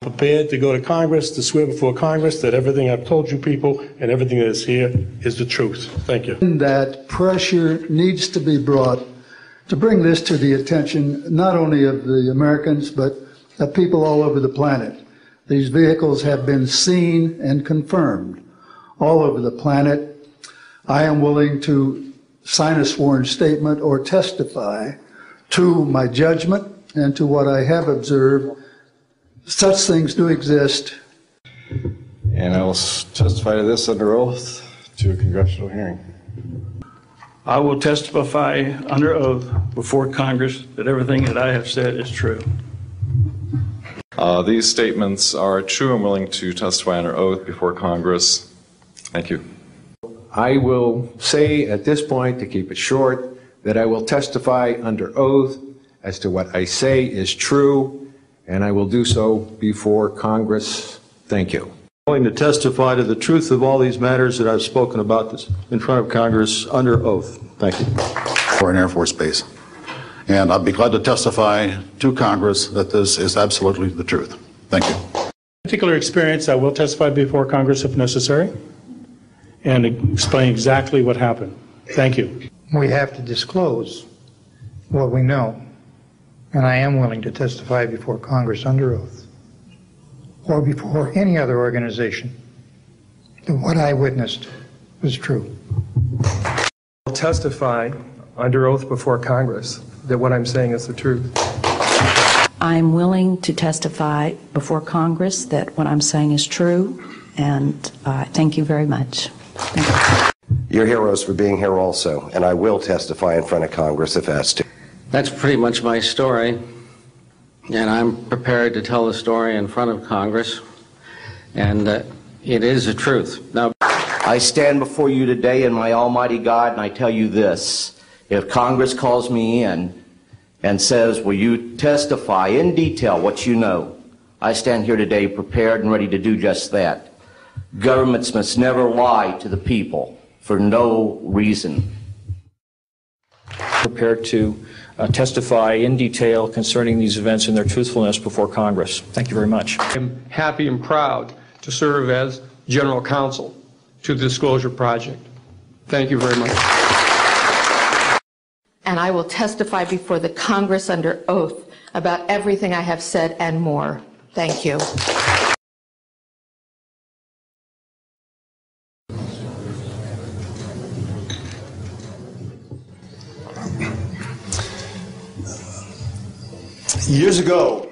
Prepared to go to Congress, to swear before Congress that everything I've told you people and everything that is here is the truth. Thank you. That pressure needs to be brought to bring this to the attention not only of the Americans, but of people all over the planet. These vehicles have been seen and confirmed all over the planet. I am willing to sign a sworn statement or testify to my judgment and to what I have observed. Such things do exist. And I will testify to this under oath to a congressional hearing. I will testify under oath before Congress that everything that I have said is true. These statements are true. I'm willing to testify under oath before Congress. Thank you. I will say at this point, to keep it short, that I will testify under oath as to what I say is true, and I will do so before Congress. Thank you. I'm willing to testify to the truth of all these matters that I've spoken about this in front of Congress under oath. Thank you. For an Air Force base. And I'll be glad to testify to Congress that this is absolutely the truth. Thank you. Particular experience, I will testify before Congress if necessary and explain exactly what happened. Thank you. We have to disclose what we know, and I am willing to testify before Congress under oath or before any other organization that what I witnessed was true. I'll testify under oath before Congress that what I'm saying is the truth. I'm willing to testify before Congress that what I'm saying is true, and thank you very much. You're heroes for being here also, and I will testify in front of Congress if asked to. That's pretty much my story, and I'm prepared to tell the story in front of Congress, and it is the truth. Now, I stand before you today in my almighty God, and I tell you this. If Congress calls me in and says, will you testify in detail what you know, I stand here today prepared and ready to do just that. Governments must never lie to the people for no reason. Prepared to testify in detail concerning these events and their truthfulness before Congress. Thank you very much. I'm happy and proud to serve as General Counsel to the Disclosure Project. Thank you very much. And I will testify before the Congress under oath about everything I have said and more. Thank you. Years ago,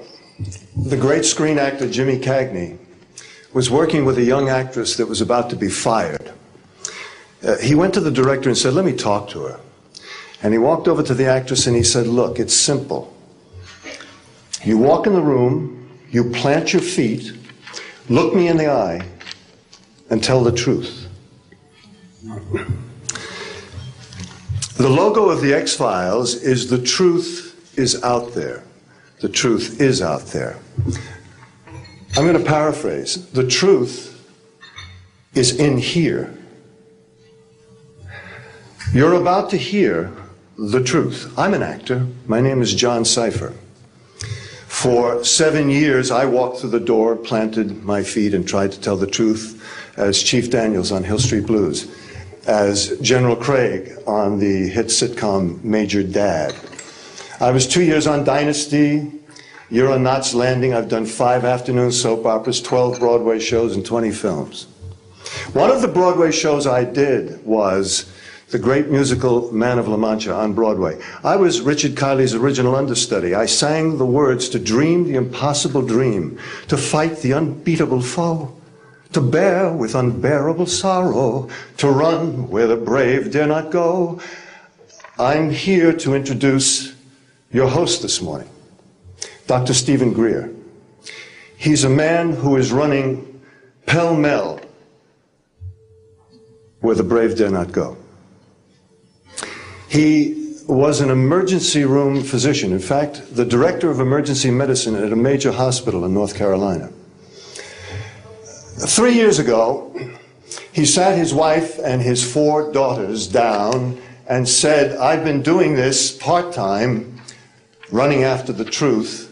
the great screen actor Jimmy Cagney was working with a young actress that was about to be fired. He went to the director and said, let me talk to her. And he walked over to the actress and he said, look, it's simple. You walk in the room, you plant your feet, look me in the eye, and tell the truth. The logo of the X-Files is the truth is out there. The truth is out there. I'm going to paraphrase. The truth is in here. You're about to hear the truth. I'm an actor. My name is John Cipher. For 7 years, I walked through the door, planted my feet, and tried to tell the truth as Chief Daniels on Hill Street Blues, as General Craig on the hit sitcom Major Dad. I was 2 years on Dynasty. You're on Knots Landing. I've done 5 afternoon soap operas, 12 Broadway shows, and 20 films. One of the Broadway shows I did was the great musical Man of La Mancha on Broadway. I was Richard Kiley's original understudy. I sang the words to dream the impossible dream, to fight the unbeatable foe, to bear with unbearable sorrow, to run where the brave dare not go. I'm here to introduce your host this morning, Dr. Stephen Greer. He's a man who is running pell-mell where the brave dare not go. He was an emergency room physician. In fact, the director of emergency medicine at a major hospital in North Carolina. 3 years ago, he sat his wife and his 4 daughters down and said, I've been doing this part-time, running after the truth,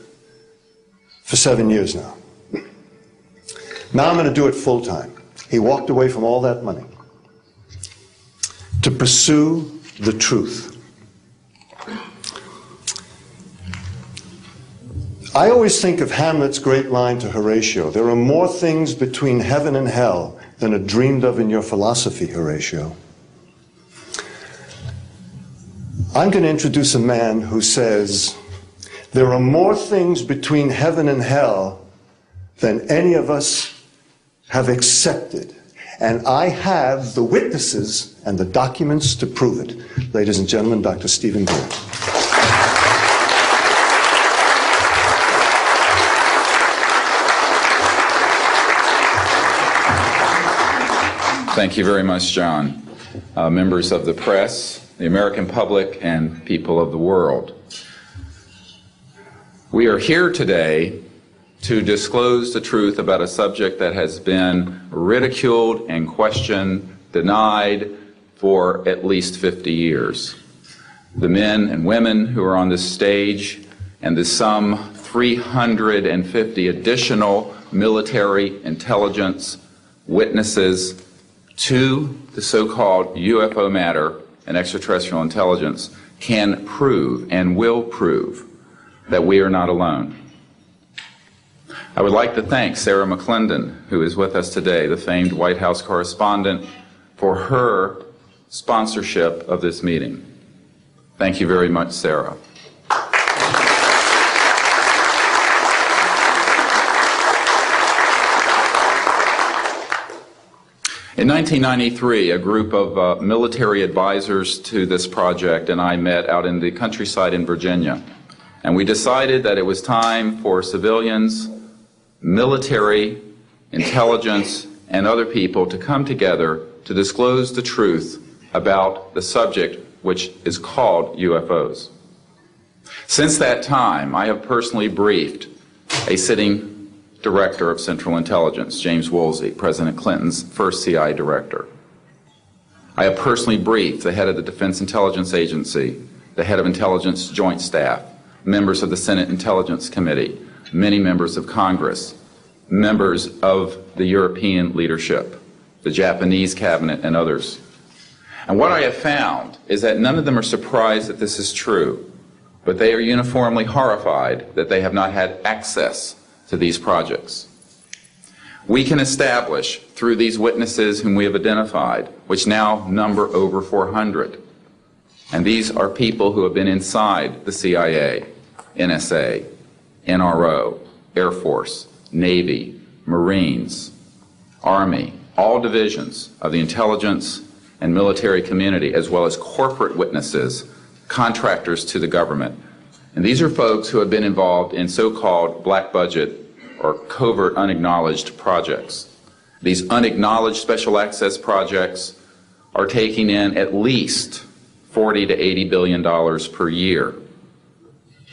for 7 years now. Now I'm going to do it full time. He walked away from all that money to pursue the truth. I always think of Hamlet's great line to Horatio, there are more things between heaven and hell than are dreamed of in your philosophy, Horatio. I'm going to introduce a man who says, there are more things between heaven and hell than any of us have accepted. And I have the witnesses and the documents to prove it. Ladies and gentlemen, Dr. Stephen Greer. Thank you very much, John. Members of the press, the American public, and people of the world. We are here today to disclose the truth about a subject that has been ridiculed and questioned, denied for at least 50 years. The men and women who are on this stage and the some 350 additional military intelligence witnesses to the so-called UFO matter and extraterrestrial intelligence can prove and will prove that we are not alone. I would like to thank Sarah McClendon, who is with us today, the famed White House correspondent, for her sponsorship of this meeting. Thank you very much, Sarah. In 1993, a group of military advisors to this project and I met out in the countryside in Virginia, and we decided that it was time for civilians, military, intelligence, and other people to come together to disclose the truth about the subject which is called UFOs. Since that time, I have personally briefed a sitting Director of Central Intelligence, James Woolsey, President Clinton's first CIA director. I have personally briefed the head of the Defense Intelligence Agency, the head of Intelligence Joint Staff, members of the Senate Intelligence Committee, many members of Congress, members of the European leadership, the Japanese cabinet, and others. And what I have found is that none of them are surprised that this is true, but they are uniformly horrified that they have not had access to these projects. We can establish through these witnesses whom we have identified, which now number over 400, and these are people who have been inside the CIA, NSA, NRO, Air Force, Navy, Marines, Army, all divisions of the intelligence and military community, as well as corporate witnesses, contractors to the government. And these are folks who have been involved in so-called black budget or covert unacknowledged projects. These unacknowledged special access projects are taking in at least $40 to $80 billion per year.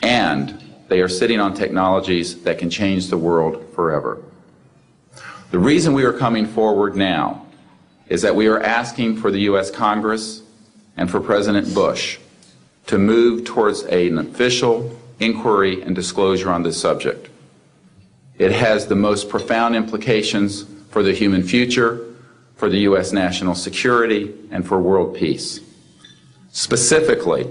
And they are sitting on technologies that can change the world forever. The reason we are coming forward now is that we are asking for the U.S. Congress and for President Bush to move towards an official inquiry and disclosure on this subject. It has the most profound implications for the human future, for the U.S. national security, and for world peace. Specifically,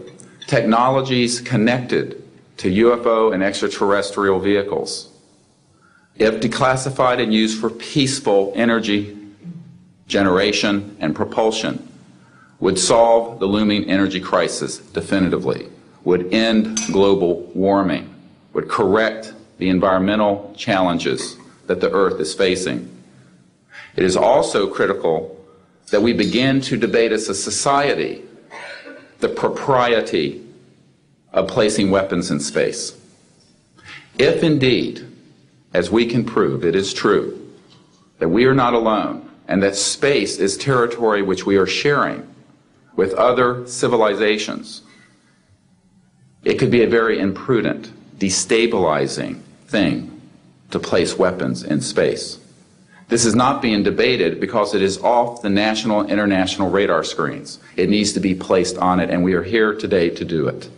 technologies connected to UFO and extraterrestrial vehicles, if declassified and used for peaceful energy generation and propulsion, would solve the looming energy crisis definitively, would end global warming, would correct the environmental challenges that the Earth is facing. It is also critical that we begin to debate as a society the propriety of placing weapons in space. If indeed, as we can prove, it is true that we are not alone and that space is territory which we are sharing with other civilizations, it could be a very imprudent, destabilizing thing to place weapons in space. This is not being debated because it is off the national and international radar screens. It needs to be placed on it, and we are here today to do it.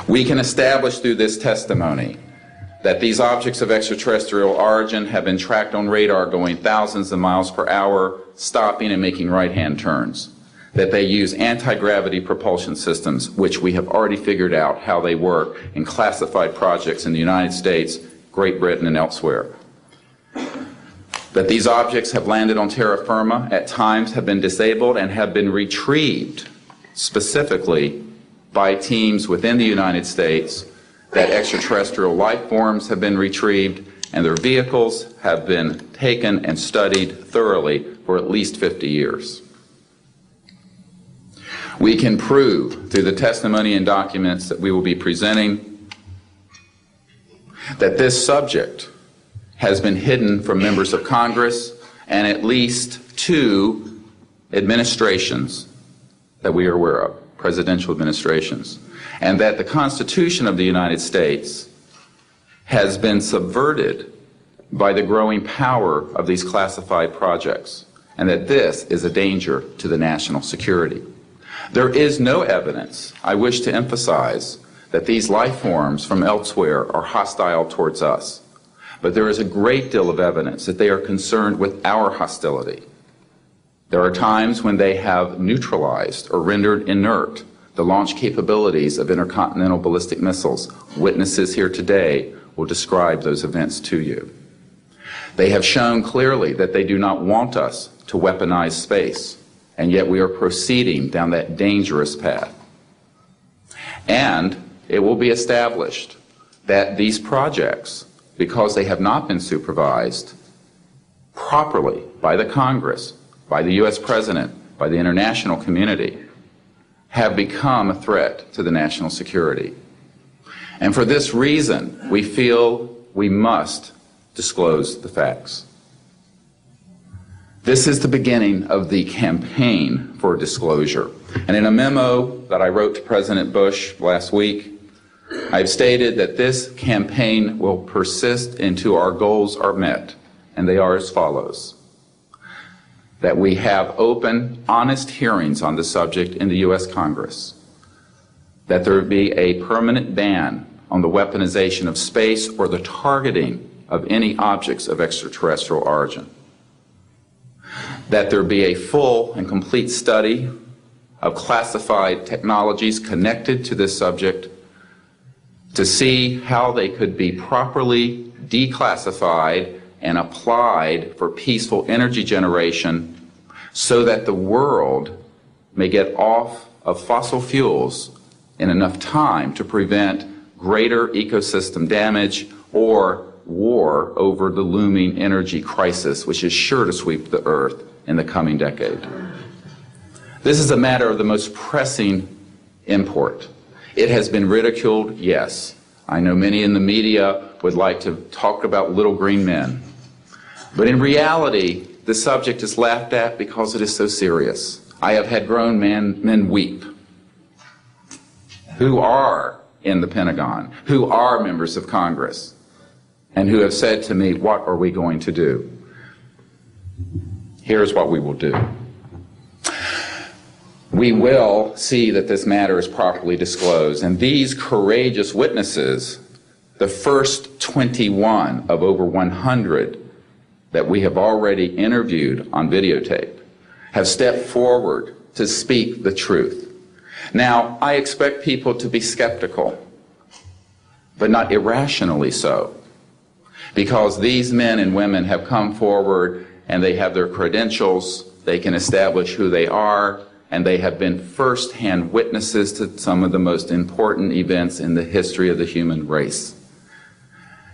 We can establish through this testimony that these objects of extraterrestrial origin have been tracked on radar going thousands of miles per hour, stopping and making right-hand turns, that they use anti-gravity propulsion systems, which we have already figured out how they work in classified projects in the United States, Great Britain, and elsewhere. That these objects have landed on terra firma, at times have been disabled, and have been retrieved specifically by teams within the United States, that extraterrestrial life forms have been retrieved, and their vehicles have been taken and studied thoroughly for at least 50 years. We can prove through the testimony and documents that we will be presenting that this subject has been hidden from members of Congress and at least 2 administrations that we are aware of, presidential administrations, and that the Constitution of the United States has been subverted by the growing power of these classified projects, and that this is a danger to the national security. There is no evidence, I wish to emphasize, that these life forms from elsewhere are hostile towards us. But there is a great deal of evidence that they are concerned with our hostility. There are times when they have neutralized or rendered inert the launch capabilities of intercontinental ballistic missiles. Witnesses here today will describe those events to you. They have shown clearly that they do not want us to weaponize space, and yet we are proceeding down that dangerous path. And it will be established that these projects, because they have not been supervised properly by the Congress, by the U.S. President, by the international community, have become a threat to the national security. And for this reason, we feel we must disclose the facts. This is the beginning of the campaign for disclosure. And in a memo that I wrote to President Bush last week, I've stated that this campaign will persist until our goals are met, and they are as follows. That we have open, honest hearings on the subject in the U.S. Congress. That there be a permanent ban on the weaponization of space or the targeting of any objects of extraterrestrial origin. That there be a full and complete study of classified technologies connected to this subject to see how they could be properly declassified and applied for peaceful energy generation so that the world may get off of fossil fuels in enough time to prevent greater ecosystem damage or war over the looming energy crisis, which is sure to sweep the earth in the coming decade. This is a matter of the most pressing import. It has been ridiculed, yes. I know many in the media would like to talk about little green men. But in reality, the subject is laughed at because it is so serious. I have had grown men weep who are in the Pentagon, who are members of Congress, and who have said to me, what are we going to do? Here's what we will do. We will see that this matter is properly disclosed, and these courageous witnesses, the first 21 of over 100 that we have already interviewed on videotape, have stepped forward to speak the truth. Now, I expect people to be skeptical, but not irrationally so, because these men and women have come forward and they have their credentials, they can establish who they are, and they have been first-hand witnesses to some of the most important events in the history of the human race.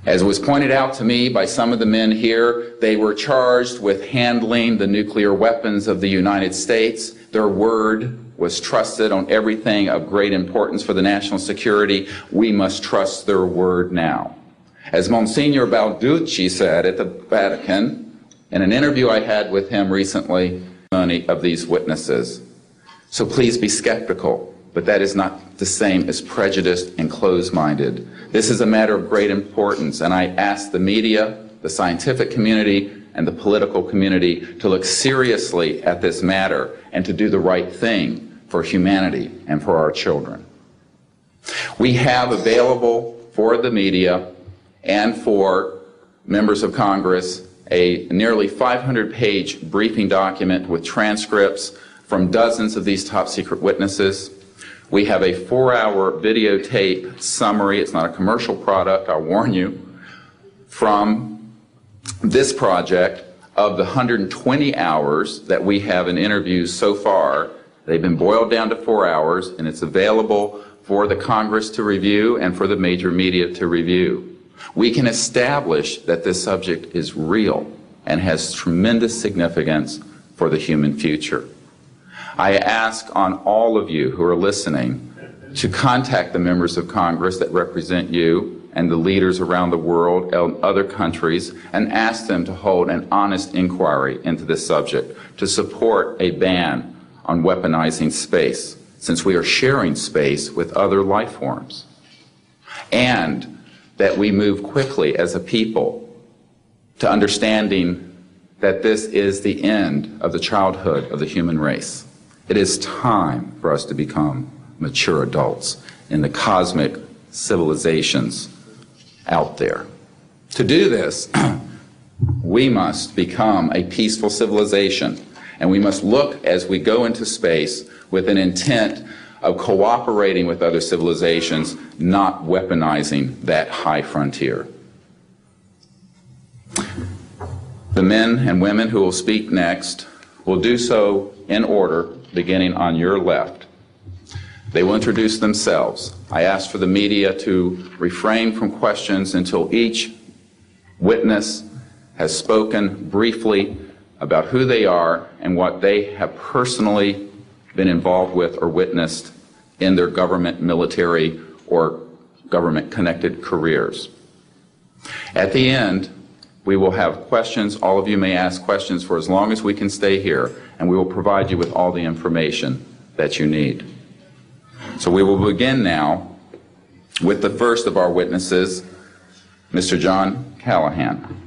As was pointed out to me by some of the men here, they were charged with handling the nuclear weapons of the United States. Their word was trusted on everything of great importance for the national security. We must trust their word now. As Monsignor Balducci said at the Vatican, in an interview I had with him recently, of these witnesses. So please be skeptical, but that is not the same as prejudiced and closed-minded. This is a matter of great importance, and I ask the media, the scientific community, and the political community to look seriously at this matter and to do the right thing for humanity and for our children. We have available for the media and for members of Congress a nearly 500-page briefing document with transcripts from dozens of these top-secret witnesses. We have a 4-hour videotape summary. It's not a commercial product, I'll warn you, from this project of the 120 hours that we have in interviews so far. They've been boiled down to 4 hours, and it's available for the Congress to review and for the major media to review. We can establish that this subject is real and has tremendous significance for the human future. I ask on all of you who are listening to contact the members of Congress that represent you and the leaders around the world and other countries and ask them to hold an honest inquiry into this subject, to support a ban on weaponizing space, since we are sharing space with other life forms, and that we move quickly as a people to understanding that this is the end of the childhood of the human race. It is time for us to become mature adults in the cosmic civilizations out there. To do this, we must become a peaceful civilization, and we must look as we go into space with an intent of cooperating with other civilizations, not weaponizing that high frontier. The men and women who will speak next will do so in order, beginning on your left. They will introduce themselves. I ask for the media to refrain from questions until each witness has spoken briefly about who they are and what they have personally been involved with or witnessed in their government, military, or government-connected careers. At the end, we will have questions. All of you may ask questions for as long as we can stay here, and we will provide you with all the information that you need. So we will begin now with the first of our witnesses, Mr. John Callahan.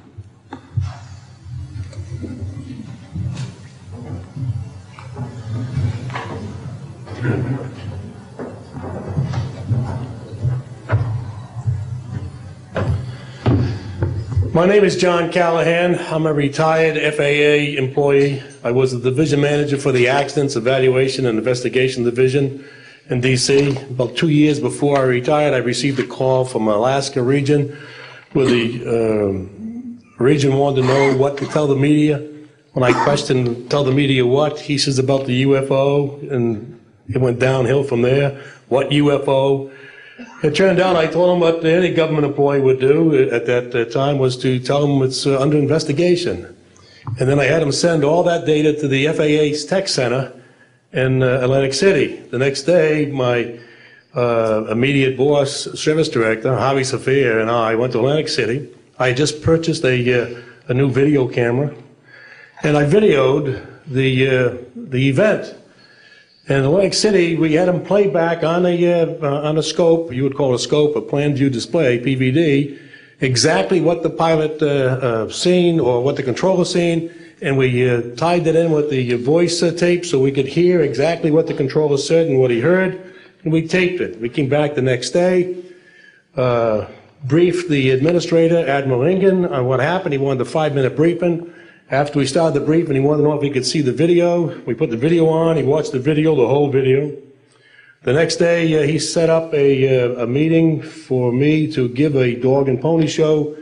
My name is John Callahan. I'm a retired FAA employee. I was the division manager for the Accidents, Evaluation, and Investigation Division in D.C. About 2 years before I retired, I received a call from Alaska region where the region wanted to know what to tell the media. When I questioned, tell the media what, he says about the UFO, and it went downhill from there. What UFO? It turned out I told him what any government employee would do at that time was to tell him it's under investigation. And then I had him send all that data to the FAA's tech center in Atlantic City. The next day, my immediate boss, service director, Harvey Safir, and I went to Atlantic City. I had just purchased a new video camera, and I videoed the event. And in Atlantic City, we had them play back on a scope, you would call it a scope, a plan view display, PVD, exactly what the pilot seen or what the controller seen, and we tied that in with the voice tape so we could hear exactly what the controller said and what he heard, and we taped it. We came back the next day, briefed the administrator, Admiral Ingen, on what happened. He wanted a 5-minute briefing. After we started the briefing, he wanted to know if he could see the video. We put the video on. He watched the video, the whole video. The next day, he set up a meeting for me to give a dog and pony show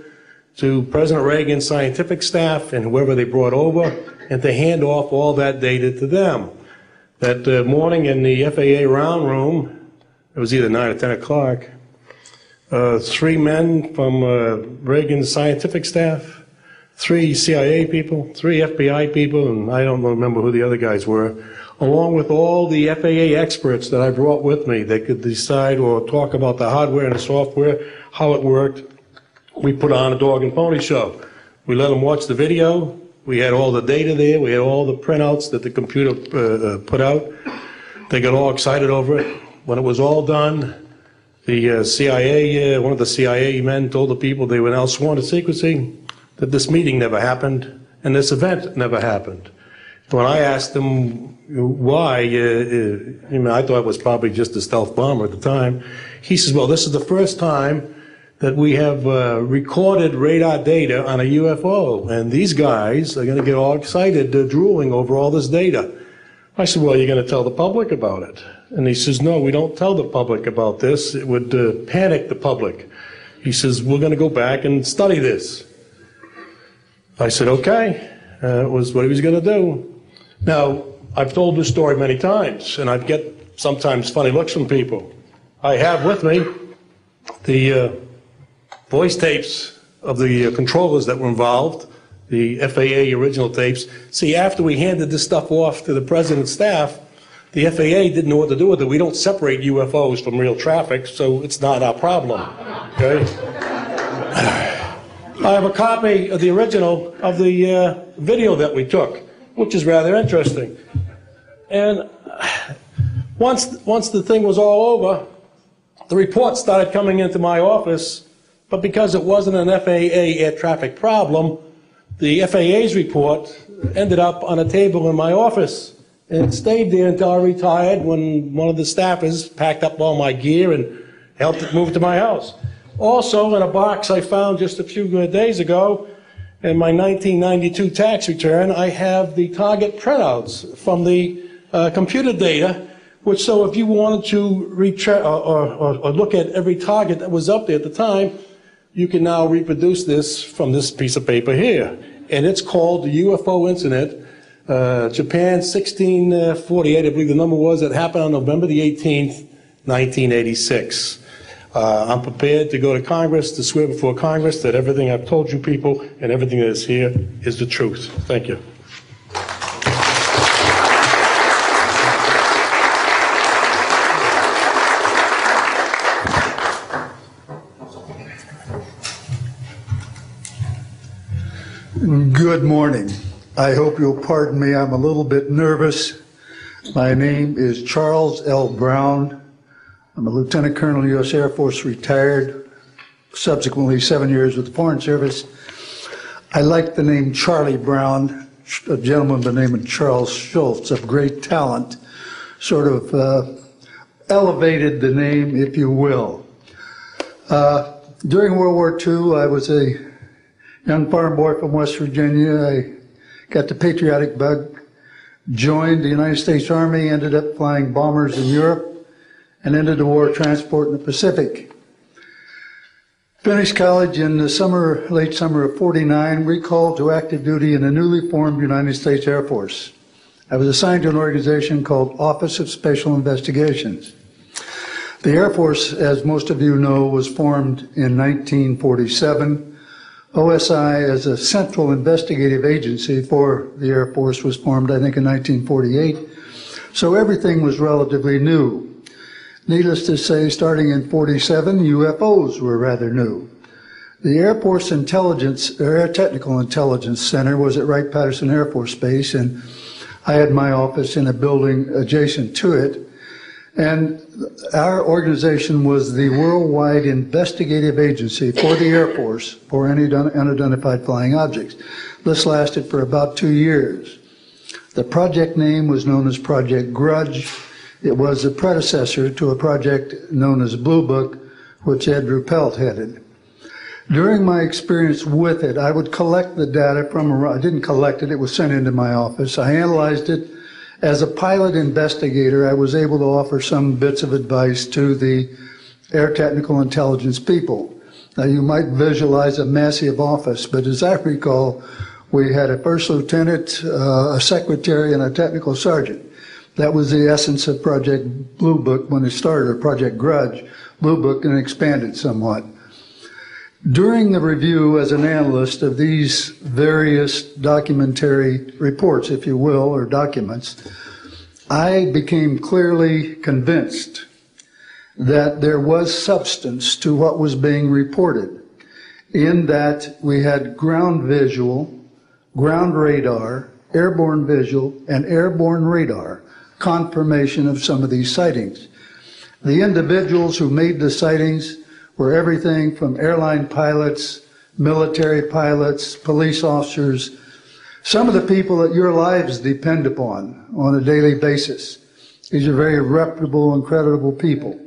to President Reagan's scientific staff and whoever they brought over, and to hand off all that data to them. That morning in the FAA round room, it was either 9 or 10 o'clock, 3 men from Reagan's scientific staff, 3 CIA people, 3 FBI people, and I don't remember who the other guys were, along with all the FAA experts that I brought with me that could decide or talk about the hardware and the software, how it worked. We put on a dog and pony show. We let them watch the video. We had all the data there. We had all the printouts that the computer put out. They got all excited over it. When it was all done, the CIA, one of the CIA men told the people they were now sworn to secrecy, that this meeting never happened and this event never happened. When I asked him why, I thought it was probably just a stealth bomber at the time. He says, well, this is the first time that we have recorded radar data on a UFO, and these guys are going to get all excited, drooling over all this data. I said, well, you're going to tell the public about it. And he says, no, we don't tell the public about this. It would panic the public. He says, we're going to go back and study this. I said, okay. It was what he was going to do. Now, I've told this story many times, and I get sometimes funny looks from people. I have with me the voice tapes of the controllers that were involved, the FAA original tapes. See, after we handed this stuff off to the president's staff, the FAA didn't know what to do with it. We don't separate UFOs from real traffic, so it's not our problem. Okay? I have a copy of the original of the video that we took, which is rather interesting. And once the thing was all over, the reports started coming into my office, but because it wasn't an FAA air traffic problem, the FAA's report ended up on a table in my office. And it stayed there until I retired, when one of the staffers packed up all my gear and helped it move to my house. Also, in a box I found just a few days ago, in my 1992 tax return, I have the target printouts from the computer data, which, so if you wanted to or look at every target that was up there at the time, you can now reproduce this from this piece of paper here. And it's called the UFO incident, Japan 1648, I believe the number was, that happened on November the 18th, 1986. I'm prepared to go to Congress to swear before Congress that everything I've told you people and everything that is here is the truth. Thank you. Good morning. I hope you'll pardon me. I'm a little bit nervous. My name is Charles L. Brown. I'm a Lieutenant Colonel, U.S. Air Force, retired, subsequently 7 years with the Foreign Service. I like the name Charlie Brown. A gentleman by the name of Charles Schultz, of great talent, sort of elevated the name, if you will. During World War II, I was a young farm boy from West Virginia. I got the patriotic bug, joined the United States Army, ended up flying bombers in Europe, and ended the war transport in the Pacific. Finished college in the summer, late summer of '49, recalled to active duty in the newly formed United States Air Force. I was assigned to an organization called Office of Special Investigations. The Air Force, as most of you know, was formed in 1947. OSI, as a central investigative agency for the Air Force, was formed, I think, in 1948. So everything was relatively new. Needless to say, starting in '47, UFOs were rather new. The Air Force Intelligence, or Air Technical Intelligence Center, was at Wright-Patterson Air Force Base, and I had my office in a building adjacent to it. And our organization was the worldwide investigative agency for the Air Force for any unidentified flying objects. This lasted for about 2 years. The project name was known as Project Grudge. It was a predecessor to a project known as Blue Book, which Ed Ruppelt headed. During my experience with it, I would collect the data from around. I didn't collect it, it was sent into my office. I analyzed it. As a pilot investigator, I was able to offer some bits of advice to the Air Technical Intelligence people. Now, you might visualize a massive office, but as I recall, we had a first lieutenant, a secretary, and a technical sergeant. That was the essence of Project Blue Book when it started, or Project Grudge, Blue Book, and expanded somewhat. During the review as an analyst of these various documentary reports, if you will, or documents, I became clearly convinced that there was substance to what was being reported, in that we had ground visual, ground radar, airborne visual, and airborne radar confirmation of some of these sightings. The individuals who made the sightings were everything from airline pilots, military pilots, police officers, some of the people that your lives depend upon on a daily basis. These are very reputable and creditable people.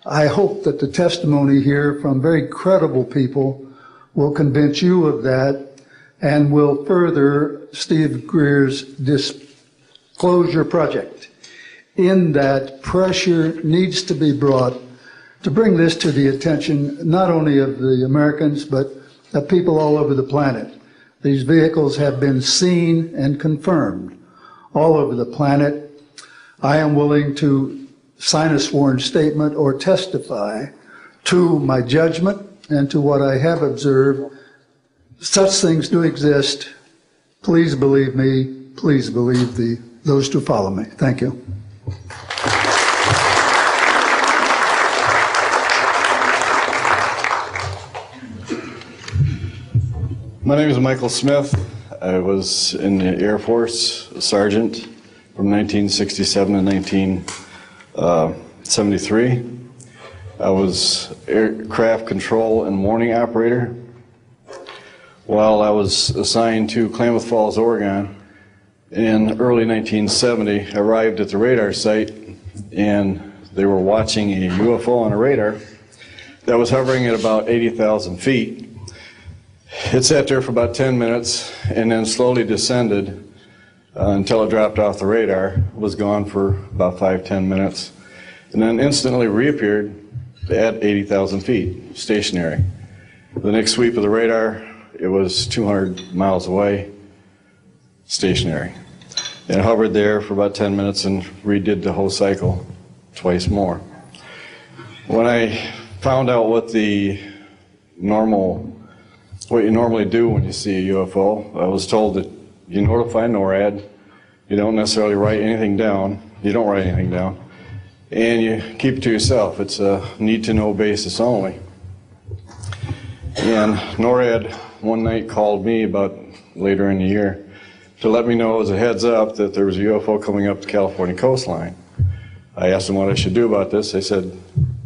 I hope that the testimony here from very credible people will convince you of that and will further Steve Greer's disclosure project, in that pressure needs to be brought to bring this to the attention not only of the Americans, but of people all over the planet. These vehicles have been seen and confirmed all over the planet. I am willing to sign a sworn statement or testify to my judgment and to what I have observed. Such things do exist. Please believe me. Please believe those who follow me. Thank you. My name is Michael Smith. I was in the Air Force, a sergeant from 1967 to 1973. I was aircraft control and morning operator. While I was assigned to Klamath Falls, Oregon, in early 1970, I arrived at the radar site and they were watching a UFO on a radar that was hovering at about 80,000 feet. It sat there for about 10 minutes and then slowly descended until it dropped off the radar, was gone for about 5-10 minutes, and then instantly reappeared at 80,000 feet, stationary. The next sweep of the radar, it was 200 miles away, stationary. It hovered there for about 10 minutes and redid the whole cycle twice more. When I found out what you normally do when you see a UFO, I was told that you notify NORAD, you don't necessarily write anything down, you don't write anything down, and you keep it to yourself. It's a need-to-know basis only. And NORAD one night called me about later in the year to let me know as a heads up that there was a UFO coming up the California coastline. I asked them what I should do about this. They said,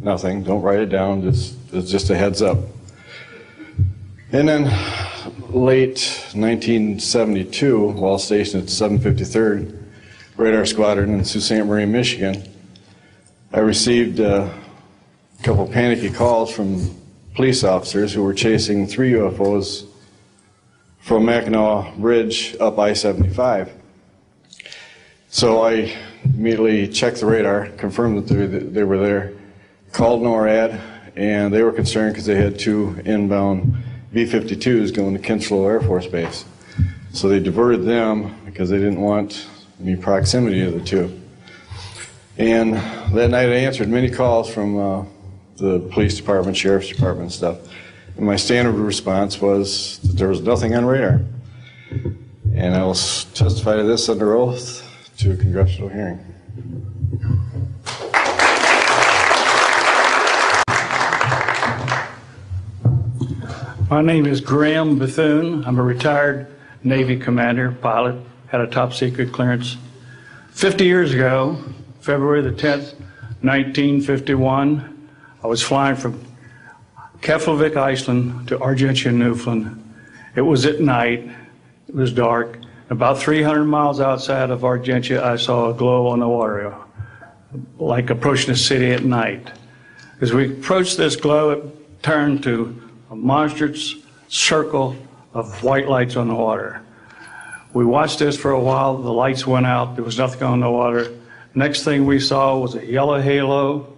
nothing, don't write it down, it's just a heads up. And then late 1972, while stationed at the 753rd Radar Squadron in Sault Ste. Marie, Michigan, I received a couple panicky calls from police officers who were chasing 3 UFOs from Mackinac Bridge up I-75. So I immediately checked the radar, confirmed that they were there, called NORAD, and they were concerned because they had 2 inbound B-52s going to Kinslow Air Force Base. So they diverted them because they didn't want any proximity to the 2. And that night I answered many calls from the police department, sheriff's department and stuff. And my standard response was that there was nothing on radar. And I will testify to this under oath to a congressional hearing. My name is Graham Bethune. I'm a retired Navy commander, pilot, had a top secret clearance. 50 years ago, February the 10th, 1951, I was flying from Keflavik, Iceland to Argentia, Newfoundland. It was at night, it was dark. About 300 miles outside of Argentia, I saw a glow on the water, like approaching the city at night. As we approached this glow, it turned to a monstrous circle of white lights on the water. We watched this for a while, the lights went out, there was nothing on the water. Next thing we saw was a yellow halo,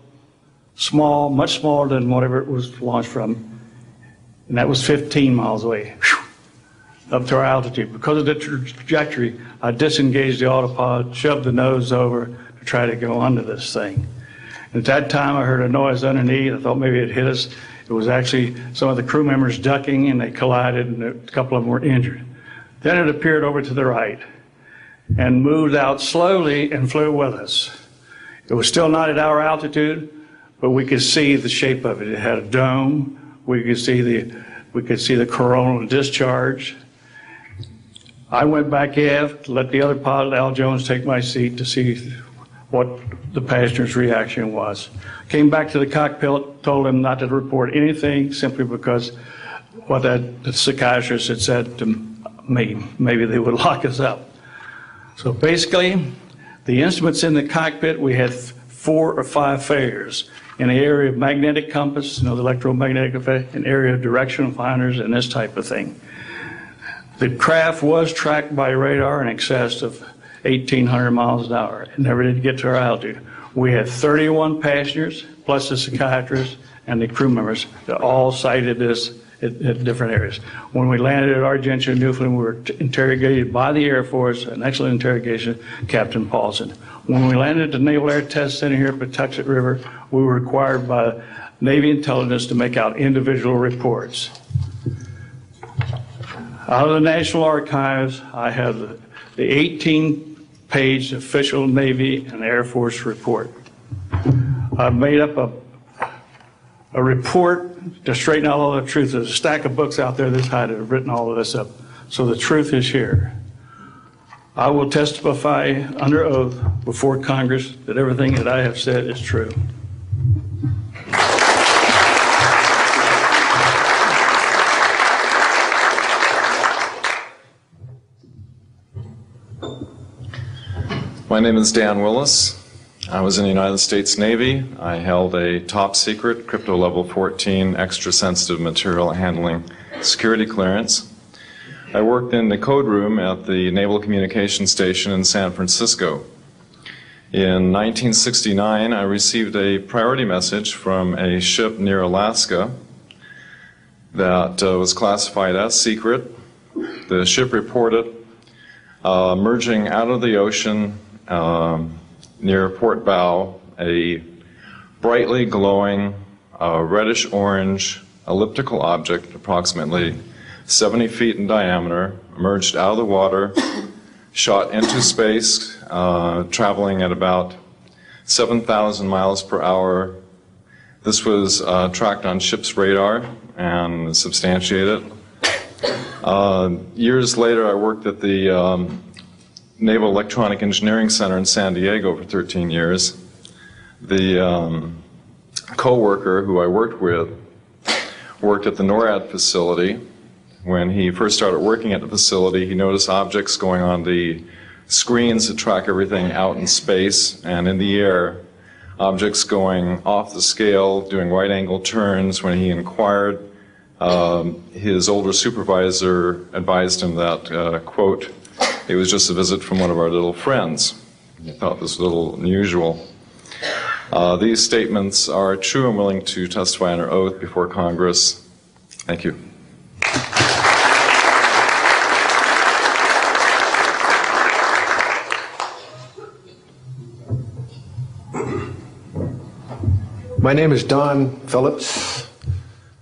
small, much smaller than whatever it was launched from, and that was 15 miles away, up to our altitude. Because of the trajectory, I disengaged the autopilot, shoved the nose over to try to go under this thing. At that time, I heard a noise underneath. I thought maybe it hit us. It was actually some of the crew members ducking, and they collided, and a couple of them were injured. Then it appeared over to the right and moved out slowly and flew with us. It was still not at our altitude, but we could see the shape of it. It had a dome. We could see the coronal discharge. I went back aft, let the other pilot, Al Jones, take my seat to see what the passenger's reaction was. Came back to the cockpit, told him not to report anything, simply because what the psychiatrist had said to me, maybe they would lock us up. So basically, the instruments in the cockpit, we had 4 or 5 failures. in the area of magnetic compass, the electromagnetic effect, an area of directional finders, and this type of thing. The craft was tracked by radar in excess of 1,800 miles an hour. It never did get to our altitude. We had 31 passengers, plus the psychiatrist and the crew members that all cited this at different areas. When we landed at Argentia, Newfoundland, we were interrogated by the Air Force, an excellent interrogation, Captain Paulson. When we landed at the Naval Air Test Center here at Patuxent River, we were required by Navy intelligence to make out individual reports. Out of the National Archives, I have the 18-page official Navy and Air Force report. I've made up a report to straighten out all the truth. There's a stack of books out there this high that have written all of this up. So the truth is here. I will testify under oath before Congress that everything that I have said is true. My name is Dan Willis. I was in the United States Navy. I held a top secret crypto level 14 extra sensitive material handling security clearance. I worked in the code room at the Naval Communication Station in San Francisco. In 1969, I received a priority message from a ship near Alaska that was classified as secret. The ship reported emerging out of the ocean near port bow, a brightly glowing reddish-orange elliptical object, approximately 70 feet in diameter, emerged out of the water, shot into space, traveling at about 7,000 miles per hour. This was tracked on ship's radar and substantiated. Years later, I worked at the Naval Electronic Engineering Center in San Diego for 13 years. The co-worker who I worked with worked at the NORAD facility. When he first started working at the facility, he noticed objects going on the screens that track everything out in space and in the air, objects going off the scale, doing right-angle turns. When he inquired, his older supervisor advised him that, quote, it was just a visit from one of our little friends. He thought this was a little unusual. These statements are true. I'm willing to testify under oath before Congress. Thank you. My name is Don Phillips.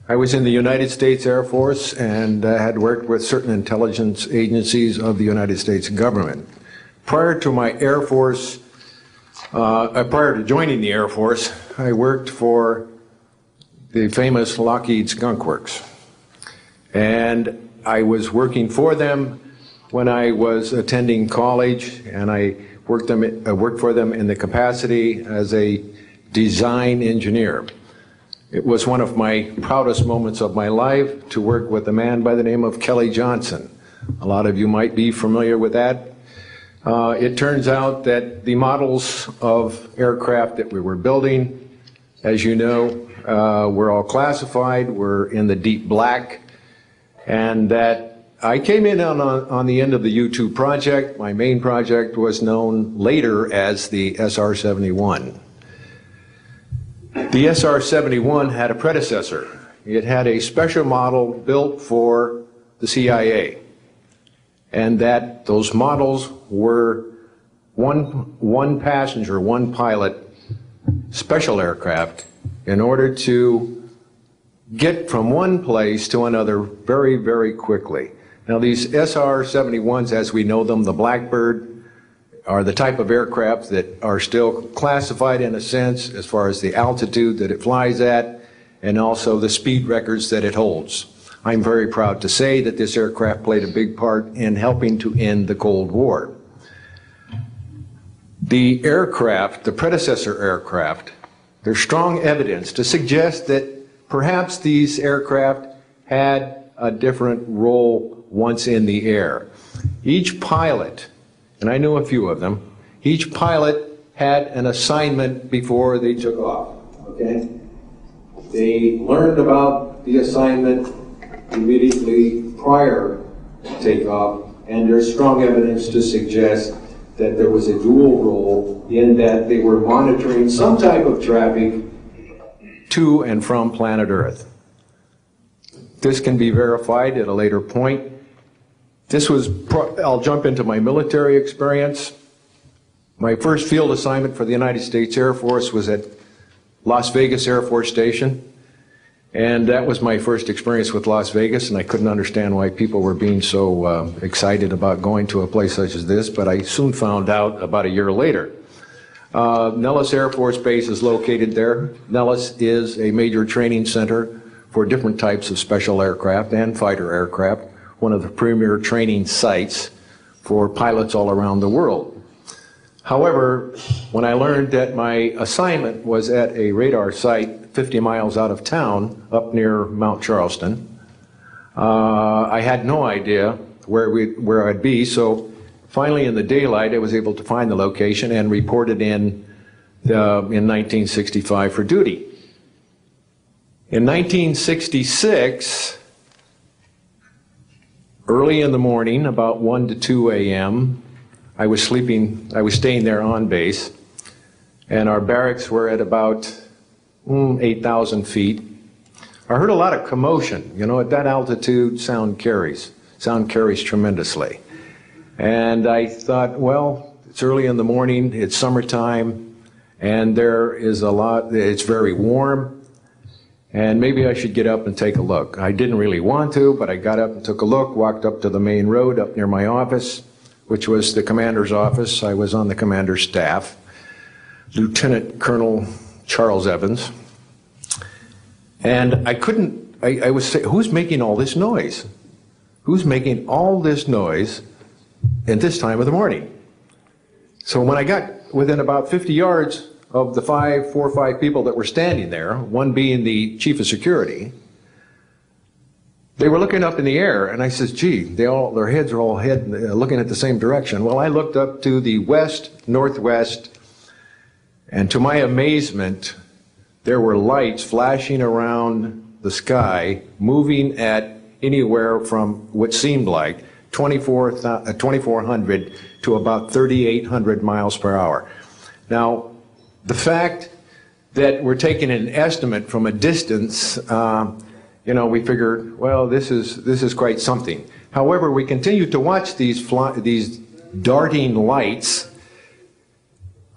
I was in the United States Air Force and had worked with certain intelligence agencies of the United States government. Prior to my Air Force, prior to joining the Air Force, I worked for the famous Lockheed Skunk Works. And I was working for them when I was attending college, and I worked for them in the capacity as a design engineer. It was one of my proudest moments of my life to work with a man by the name of Kelly Johnson. A lot of you might be familiar with that. It turns out that the models of aircraft that we were building, as you know, were all classified, were in the deep black, and that I came in on the end of the U-2 project. My main project was known later as the SR-71. The SR-71 had a predecessor. It had a special model built for the CIA, and that those models were one passenger, one pilot special aircraft in order to get from one place to another very, very quickly. Now these SR-71s, as we know them, the Blackbird, are the type of aircraft that are still classified in a sense as far as the altitude that it flies at and also the speed records that it holds. I'm very proud to say that this aircraft played a big part in helping to end the Cold War. The aircraft, the predecessor aircraft, there's strong evidence to suggest that perhaps these aircraft had a different role once in the air. Each pilot, and I knew a few of them, each pilot had an assignment before they took off. okay? They learned about the assignment immediately prior to takeoff, and there's strong evidence to suggest that there was a dual role in that they were monitoring some type of traffic to and from planet Earth. This can be verified at a later point. I'll jump into my military experience. My first field assignment for the United States Air Force was at Las Vegas Air Force Station. And that was my first experience with Las Vegas, and I couldn't understand why people were being so excited about going to a place such as this, but I soon found out about a year later. Nellis Air Force Base is located there. Nellis is a major training center for different types of special aircraft and fighter aircraft, one of the premier training sites for pilots all around the world. However, when I learned that my assignment was at a radar site 50 miles out of town, up near Mount Charleston, I had no idea where I'd be, so finally in the daylight I was able to find the location and reported in 1965 for duty. In 1966, early in the morning, about 1 to 2 a.m., I was staying there on base, and our barracks were at about 8,000 feet. I heard a lot of commotion. You know, at that altitude, sound carries tremendously. And I thought, well, it's early in the morning, it's summertime, and there is it's very warm, and maybe I should get up and take a look. I didn't really want to, but I got up and took a look, walked up to the main road up near my office, which was the commander's office. I was on the commander's staff, Lieutenant Colonel Charles Evans. And I was saying, who's making all this noise? Who's making all this noise at this time of the morning? So when I got within about 50 yards of the 4 or 5 people that were standing there, one being the chief of security, they were looking up in the air, and I says, gee, their heads are all looking at the same direction. Well, I looked up to the west, northwest, and to my amazement, there were lights flashing around the sky, moving at anywhere from what seemed like 2,400 to about 3,800 miles per hour. Now, the fact that we're taking an estimate from a distance, you know, we figured, well, this is quite something. However, we continued to watch these darting lights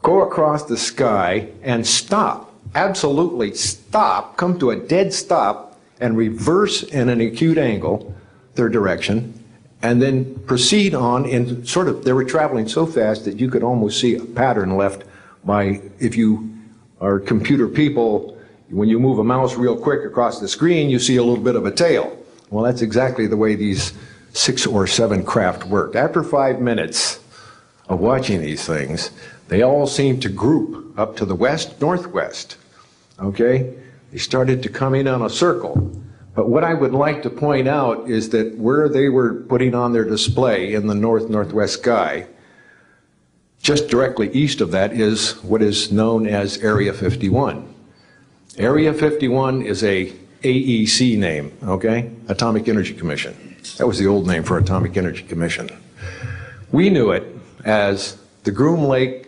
go across the sky and stop, absolutely stop, come to a dead stop, and reverse in an acute angle their direction, and then proceed on in sort of, they were traveling so fast that you could almost see a pattern left by, if you are computer people, when you move a mouse real quick across the screen, you see a little bit of a tail. Well, that's exactly the way these 6 or 7 craft worked. After 5 minutes of watching these things, they all seemed to group up to the west, northwest, okay? They started to come in on a circle. But what I would like to point out is that where they were putting on their display in the north-northwest sky, just directly east of that is what is known as Area 51. Area 51 is a AEC name, okay? Atomic Energy Commission. That was the old name for Atomic Energy Commission. We knew it as the Groom Lake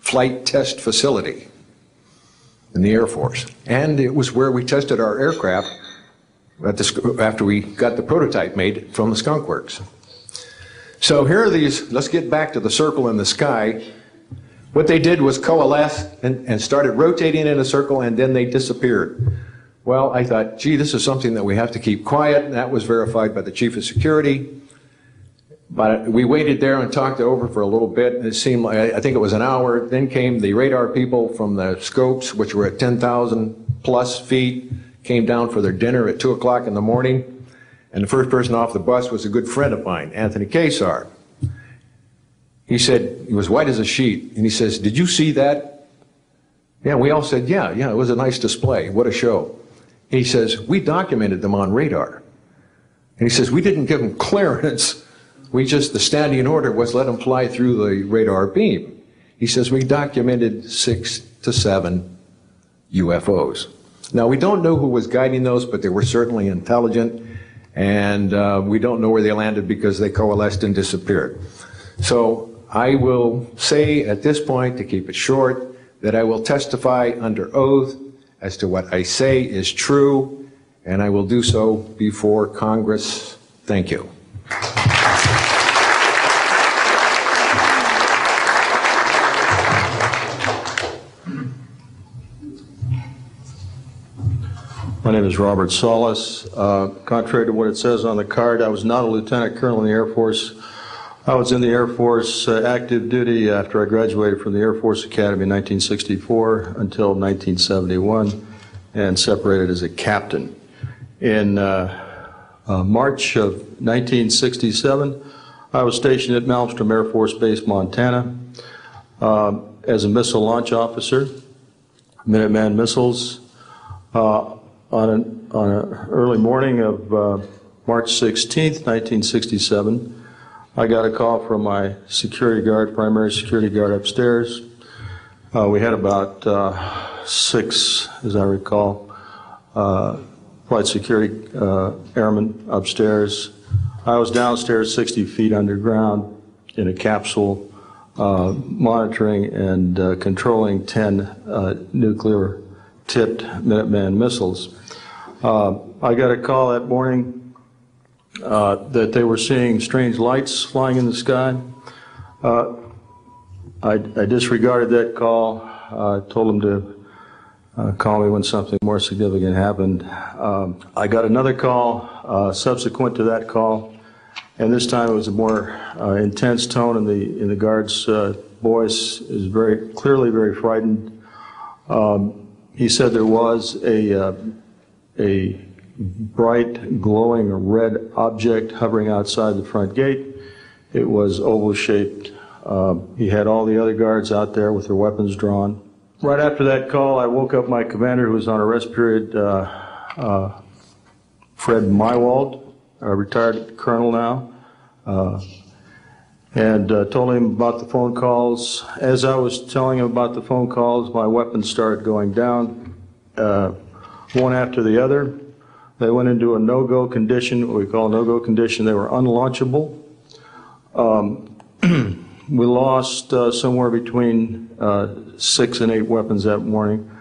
Flight Test Facility in the Air Force. And it was where we tested our aircraft after we got the prototype made from the Skunk Works. So here are these, let's get back to the circle in the sky. What they did was coalesce and started rotating in a circle, and then they disappeared. Well, I thought, gee, this is something that we have to keep quiet, and that was verified by the chief of security. But we waited there and talked it over for a little bit, and it seemed like, I think it was an hour. Then came the radar people from the scopes, which were at 10,000 plus feet, came down for their dinner at 2 o'clock in the morning. And the first person off the bus was a good friend of mine, Anthony Kesar. He said, he was white as a sheet, and he says, did you see that? Yeah, we all said, yeah, it was a nice display. What a show. He says, we documented them on radar. And he says, we didn't give them clearance. We just, the standing order was let them fly through the radar beam. He says, we documented 6 to 7 UFOs. Now, we don't know who was guiding those, but they were certainly intelligent, and we don't know where they landed because they coalesced and disappeared. So I will say at this point, to keep it short, that I will testify under oath as to what I say is true, and I will do so before Congress. Thank you. My name is Robert Solis. Contrary to what it says on the card, I was not a lieutenant colonel in the Air Force. I was in the Air Force active duty after I graduated from the Air Force Academy in 1964 until 1971 and separated as a captain. In March of 1967, I was stationed at Malmstrom Air Force Base, Montana, as a missile launch officer, Minuteman missiles. On an early morning of March 16th, 1967, I got a call from my security guard, primary security guard upstairs. We had about 6, as I recall, flight security airmen upstairs. I was downstairs 60 feet underground in a capsule monitoring and controlling 10 nuclear-tipped Minuteman missiles. I got a call that morning that they were seeing strange lights flying in the sky. I disregarded that call. I told them to call me when something more significant happened. I got another call subsequent to that call, and this time it was a more intense tone in the guard's voice. It was very clearly very frightened. He said there was a bright, glowing red object hovering outside the front gate. It was oval-shaped. He had all the other guards out there with their weapons drawn. Right after that call, I woke up my commander, who was on a rest period, Fred Mywald, a retired colonel now, and told him about the phone calls. As I was telling him about the phone calls, my weapons started going down, one after the other. They went into a no-go condition, what we call a no-go condition. They were unlaunchable. We lost somewhere between 6 and 8 weapons that morning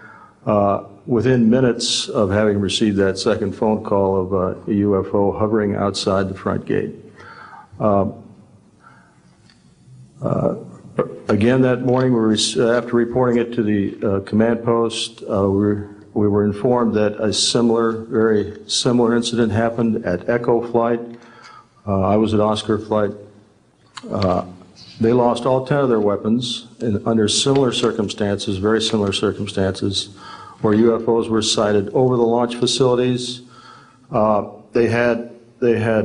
within minutes of having received that second phone call of a UFO hovering outside the front gate. Again, that morning, after reporting it to the command post, we were informed that a very similar incident happened at Echo Flight. I was at Oscar Flight. They lost all 10 of their weapons under similar circumstances, very similar circumstances, where UFOs were sighted over the launch facilities. They had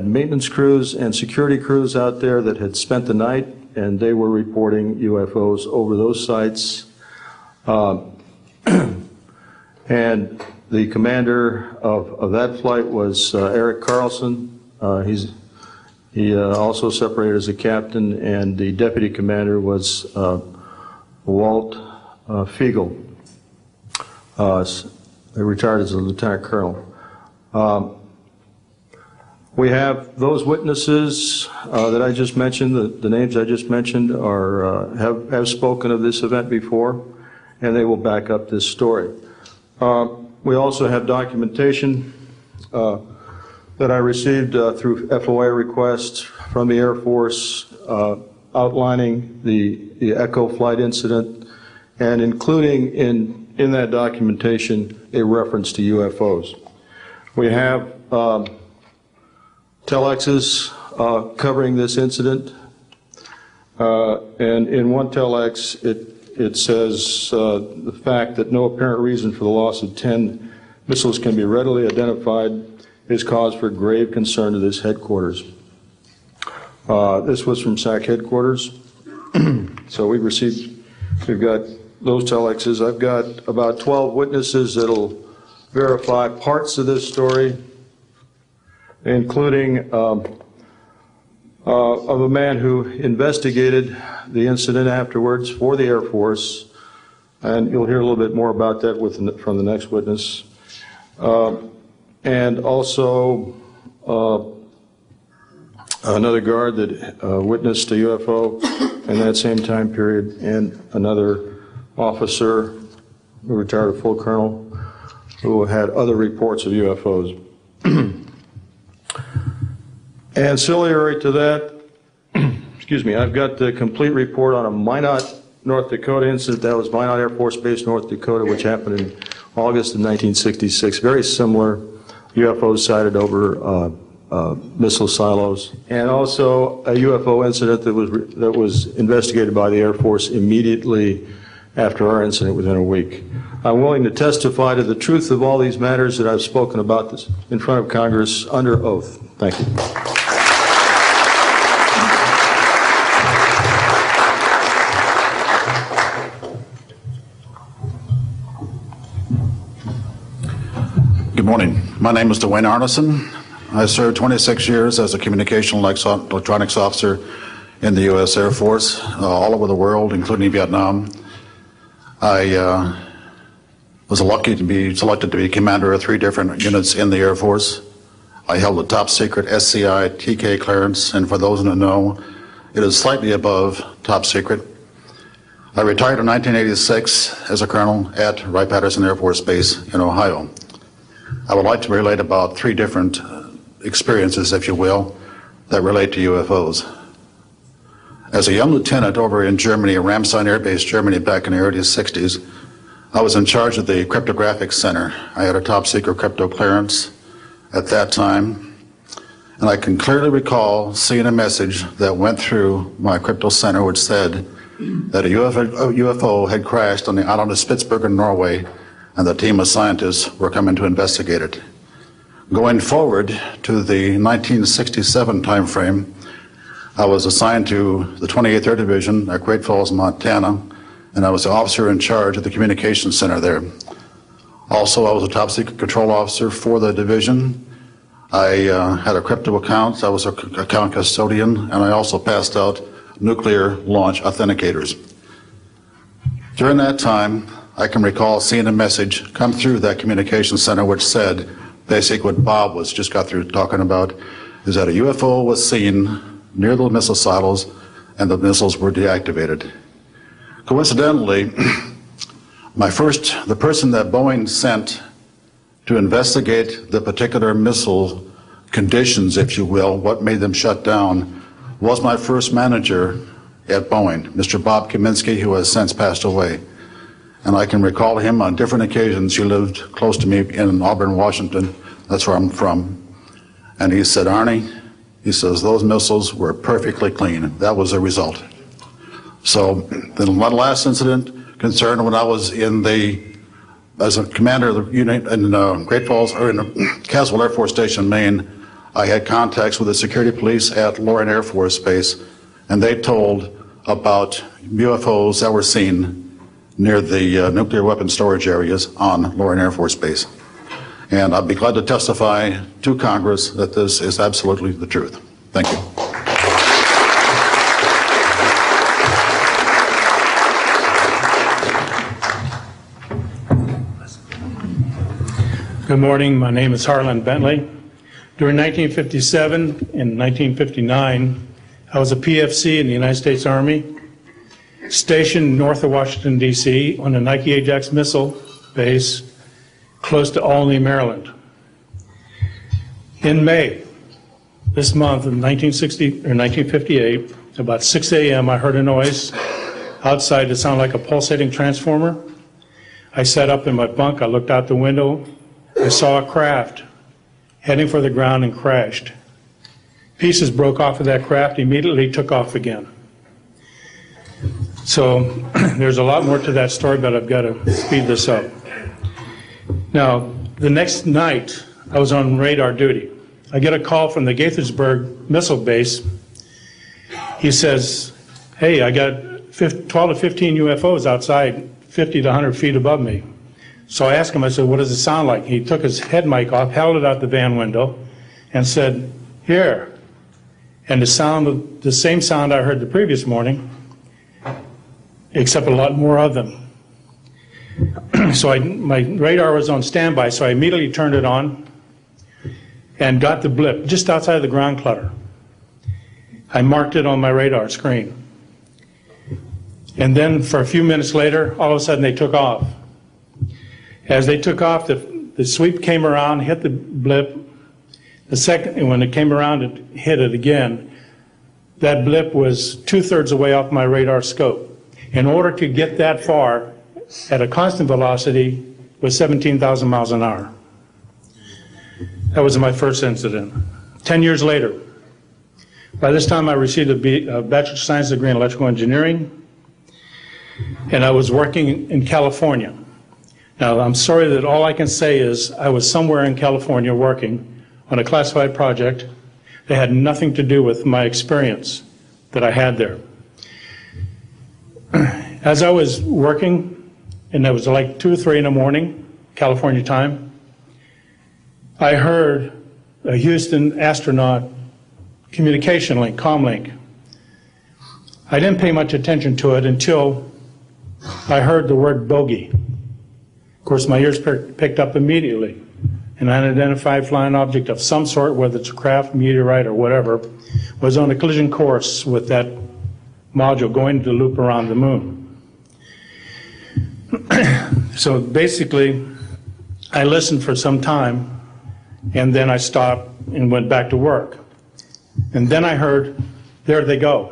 maintenance crews and security crews out there that had spent the night, and they were reporting UFOs over those sites. And the commander of that flight was Eric Carlson. He also separated as a captain, and the deputy commander was Walt Fiegel. They retired as a lieutenant colonel. We have those witnesses that I just mentioned, the names I just mentioned, have spoken of this event before, and they will back up this story. We also have documentation that I received through FOA requests from the Air Force outlining the Echo Flight incident and including in that documentation a reference to UFOs. We have telexes covering this incident, and in one telex it says the fact that no apparent reason for the loss of 10 missiles can be readily identified is cause for grave concern to this headquarters. This was from SAC headquarters. So we've got those telexes. I've got about 12 witnesses that'll verify parts of this story, including of a man who investigated the incident afterwards for the Air Force and you'll hear a little bit more about that from the next witness. And also another guard that witnessed a UFO in that same time period, and another officer who retired a full colonel who had other reports of UFOs. Ancillary to that, excuse me, I've got the complete report on a Minot, North Dakota incident. That was Minot Air Force Base, North Dakota, which happened in August of 1966. Very similar UFOs sighted over missile silos, and also a UFO incident that was investigated by the Air Force immediately after our incident within a week. I'm willing to testify to the truth of all these matters that I've spoken about this in front of Congress under oath. Thank you. Good morning. My name is Dwayne Arneson. I served 26 years as a communication electronics officer in the U.S. Air Force, all over the world, including Vietnam. I was lucky to be selected to be commander of 3 different units in the Air Force. I held a top secret SCI TK clearance, and for those who know, it is slightly above top secret. I retired in 1986 as a colonel at Wright-Patterson Air Force Base in Ohio. I would like to relate about 3 different experiences, if you will, that relate to UFOs. As a young lieutenant over in Germany, Ramstein Air Base, Germany, back in the early 60s, I was in charge of the cryptographic center. I had a top secret crypto clearance at that time, and I can clearly recall seeing a message that went through my crypto center which said that a UFO had crashed on the island of Spitsbergen, Norway, and the team of scientists were coming to investigate it. Going forward to the 1967 timeframe, I was assigned to the 28th Air Division at Great Falls, Montana, and I was the officer in charge of the communications center there. Also, I was a top secret control officer for the division. I had a crypto account. I was an account custodian, and I also passed out nuclear launch authenticators. During that time, I can recall seeing a message come through that communications center which said, basically what Bob was just got through talking about, is that a UFO was seen near the missile silos and the missiles were deactivated. Coincidentally, the person that Boeing sent to investigate the particular missile conditions, if you will, what made them shut down, was my first manager at Boeing, Mr. Bob Kaminsky, who has since passed away. And I can recall him on different occasions. He lived close to me in Auburn, Washington. That's where I'm from. And he said, Arnie, he says, those missiles were perfectly clean. That was the result. So then my last incident concerned when I was as a commander of the unit in Great Falls, or in Caswell Air Force Station, Maine. I had contacts with the security police at Loring Air Force Base, and they told about UFOs that were seen near the nuclear weapon storage areas on Loring Air Force Base. And I'd be glad to testify to Congress that this is absolutely the truth. Thank you. Good morning. My name is Harlan Bentley. During 1957 and 1959, I was a PFC in the United States Army, stationed north of Washington, D.C. on the Nike Ajax missile base close to Olney, Maryland. In May, this month of 1958, about 6 a.m., I heard a noise outside that sounded like a pulsating transformer. I sat up in my bunk, I looked out the window, I saw a craft heading for the ground and crashed. Pieces broke off of that craft, immediately took off again. So there's a lot more to that story, but I've got to speed this up. Now, the next night, I was on radar duty. I get a call from the Gaithersburg missile base. He says, hey, I got 12 to 15 UFOs outside, 50 to 100 feet above me. So I asked him, I said, what does it sound like? He took his head mic off, held it out the van window, and said, here. And the same sound I heard the previous morning, except a lot more of them. So my radar was on standby, so I immediately turned it on and got the blip just outside of the ground clutter. I marked it on my radar screen. And then for a few minutes later, all of a sudden they took off. As they took off, the sweep came around, hit the blip. The second, and when it came around, it hit it again. That blip was 2/3 away off my radar scope. In order to get that far at a constant velocity was 17,000 miles an hour. That was my first incident. 10 years later, by this time I received a Bachelor of Science degree in electrical engineering, and I was working in California. Now, I'm sorry that all I can say is I was somewhere in California working on a classified project that had nothing to do with my experience that I had there. As I was working, and it was like 2 or 3 in the morning, California time, I heard a Houston astronaut communication link, comlink. I didn't pay much attention to it until I heard the word bogey. Of course, my ears picked up immediately. An unidentified flying object of some sort, whether it's a craft, meteorite, or whatever, was on a collision course with that module going to loop around the moon. So basically, I listened for some time, and then I stopped and went back to work. And then I heard, there they go.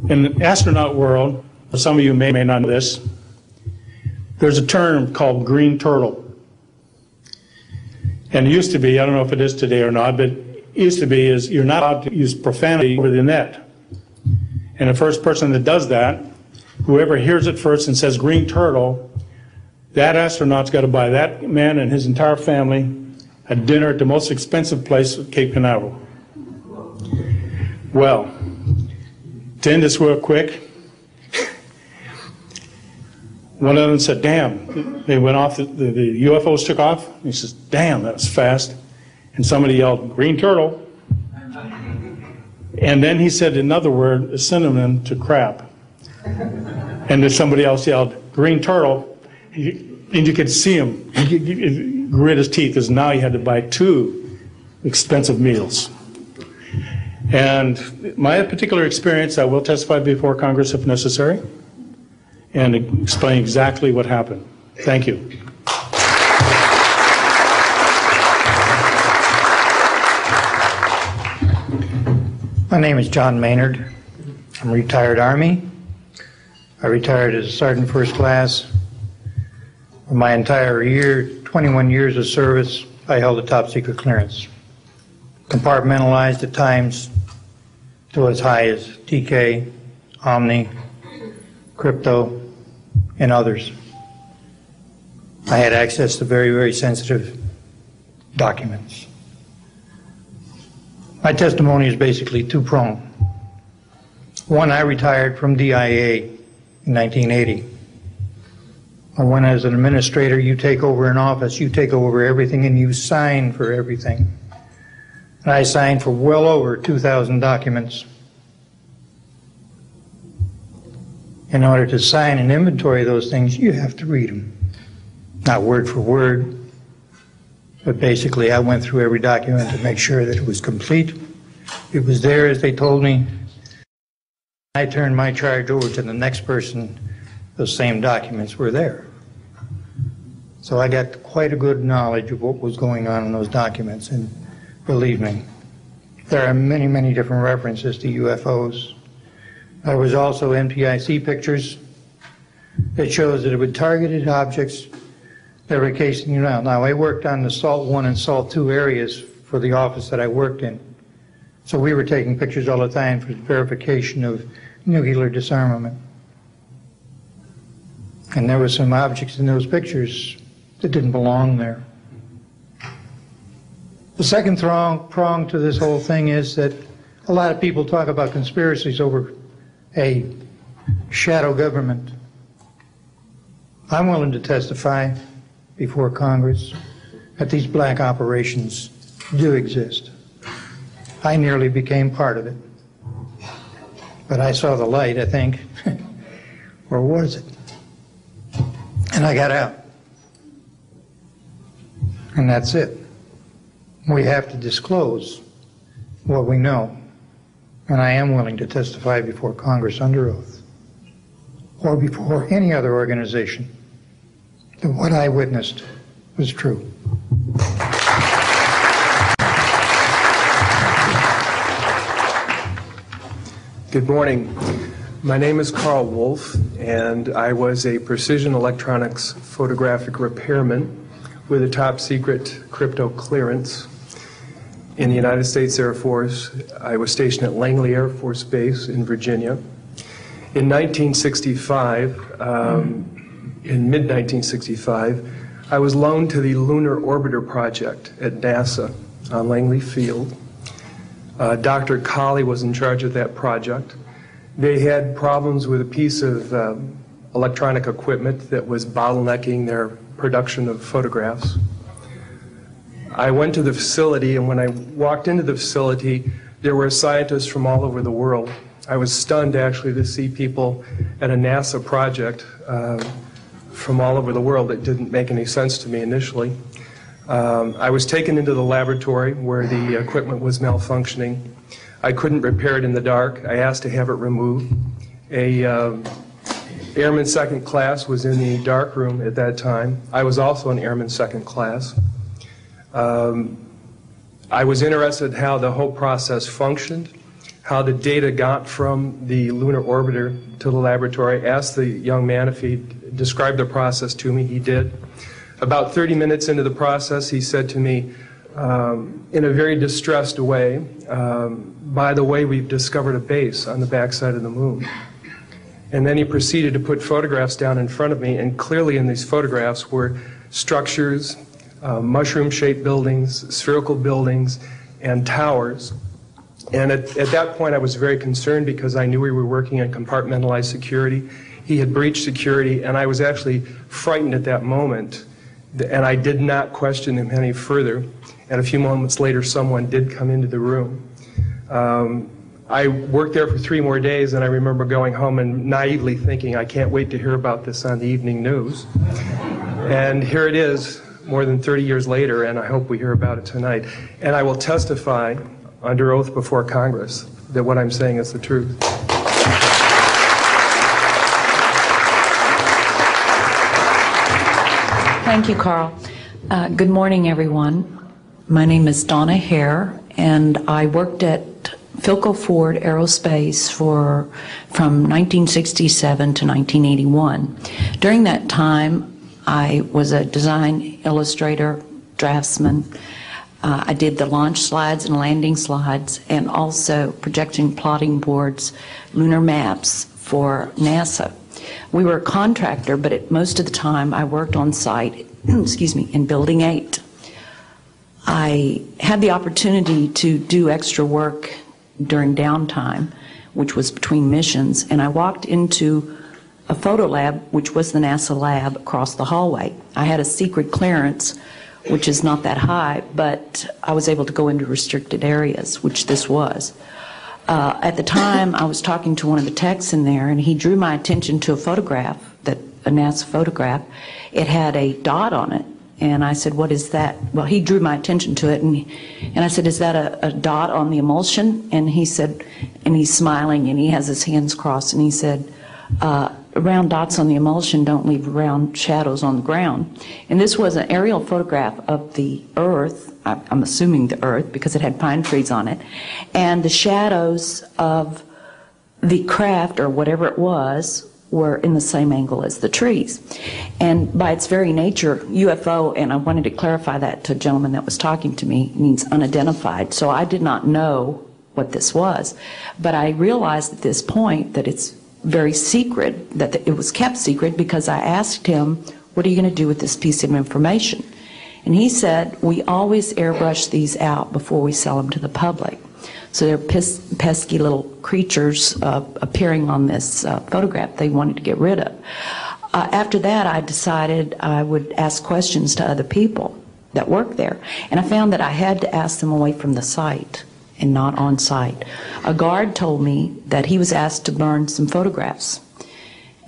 In the astronaut world, some of you may not know this, there's a term called green turtle. And it used to be, I don't know if it is today or not, but it used to be is you're not allowed to use profanity over the net. And the first person that does that, whoever hears it first and says green turtle, that astronaut's got to buy that man and his entire family a dinner at the most expensive place at Cape Canaveral. Well, to end this real quick, one of them said, damn, they went off, the UFOs took off. He says, damn, that was fast. And somebody yelled, green turtle. And then he said another word, a synonym to crap. And then somebody else yelled, green turtle. And you could see him grit his teeth, because now he had to buy 2 expensive meals. And my particular experience, I will testify before Congress if necessary, and explain exactly what happened. Thank you. My name is John Maynard. I'm a retired Army. I retired as a Sergeant First Class. For my entire year, 21 years of service, I held a top secret clearance. Compartmentalized at times to as high as TK, Omni, crypto, and others. I had access to very, very sensitive documents. My testimony is basically 2-pronged. One, I retired from DIA in 1980. When as an administrator, you take over an office, you take over everything and you sign for everything. And I signed for well over 2,000 documents. In order to sign and inventory those things, you have to read them. Not word for word, but basically I went through every document to make sure that it was complete. It was there as they told me. I turned my charge over to the next person, those same documents were there. So I got quite a good knowledge of what was going on in those documents, and believe me, there are many, many different references to UFOs. There was also NPIC pictures that shows that it would targeted objects that were casing you out. Now, I worked on the SALT 1 and SALT 2 areas for the office that I worked in. So we were taking pictures all the time for verification of nuclear disarmament. And there were some objects in those pictures that didn't belong there. The second prong to this whole thing is that a lot of people talk about conspiracies over a shadow government. I'm willing to testify before Congress that these black operations do exist. I nearly became part of it. But I saw the light, I think. Or was it? and I got out. And that's it. We have to disclose what we know, and I am willing to testify before Congress under oath or before any other organization that what I witnessed was true. Good morning. My name is Carl Wolf, and I was a precision electronics photographic repairman with a top secret crypto clearance in the United States Air Force. I was stationed at Langley Air Force Base in Virginia. In 1965, in mid-1965, I was loaned to the Lunar Orbiter Project at NASA on Langley Field. Dr. Colley was in charge of that project. They had problems with a piece of electronic equipment that was bottlenecking their production of photographs. I went to the facility, and when I walked into the facility, there were scientists from all over the world. I was stunned, actually, to see people at a NASA project from all over the world. It didn't make any sense to me initially. I was taken into the laboratory where the equipment was malfunctioning. I couldn't repair it in the dark. I asked to have it removed. Airman second class was in the dark room at that time. I was also an airman second class. I was interested in how the whole process functioned, how the data got from the lunar orbiter to the laboratory. I asked the young man if he'd describe the process to me. He did. About 30 minutes into the process, he said to me, in a very distressed way, by the way, we've discovered a base on the backside of the moon. And then he proceeded to put photographs down in front of me, and clearly in these photographs were structures, mushroom-shaped buildings, spherical buildings, and towers. And at that point, I was very concerned because I knew we were working in compartmentalized security. He had breached security, and I was actually frightened at that moment. And I did not question him any further. And a few moments later, someone did come into the room. I worked there for 3 more days, and I remember going home and naively thinking, I can't wait to hear about this on the evening news. And here it is, more than 30 years later, and I hope we hear about it tonight. And I will testify under oath before Congress that what I'm saying is the truth. Thank you, Carl. Good morning, everyone. My name is Donna Hare, and I worked at Philco Ford Aerospace from 1967 to 1981. During that time, I was a design illustrator, draftsman. I did the launch slides and landing slides, and also projection plotting boards, lunar maps for NASA. We were a contractor, but most of the time I worked on site, excuse me, in Building 8. I had the opportunity to do extra work during downtime, which was between missions, and I walked into a photo lab, which was the NASA lab across the hallway. I had a secret clearance, which is not that high, but I was able to go into restricted areas, which this was. At the time, I was talking to one of the techs in there, and he drew my attention to a photograph, a NASA photograph. It had a dot on it, and I said, what is that? Well, he drew my attention to it, and I said, is that a dot on the emulsion? And he said, and he's smiling, and he has his hands crossed, and he said, round dots on the emulsion don't leave round shadows on the ground. And this was an aerial photograph of the Earth, I'm assuming the Earth because it had pine trees on it, and the shadows of the craft or whatever it was were in the same angle as the trees. And by its very nature, UFO, and I wanted to clarify that to a gentleman that was talking to me, means unidentified. So I did not know what this was. But I realized at this point that it's very secret, that it was kept secret, because I asked him, what are you going to do with this piece of information? And he said, we always airbrush these out before we sell them to the public. So they're pesky little creatures appearing on this photograph they wanted to get rid of. After that, I decided I would ask questions to other people that worked there. And I found that I had to ask them away from the site and not on site. A guard told me that he was asked to burn some photographs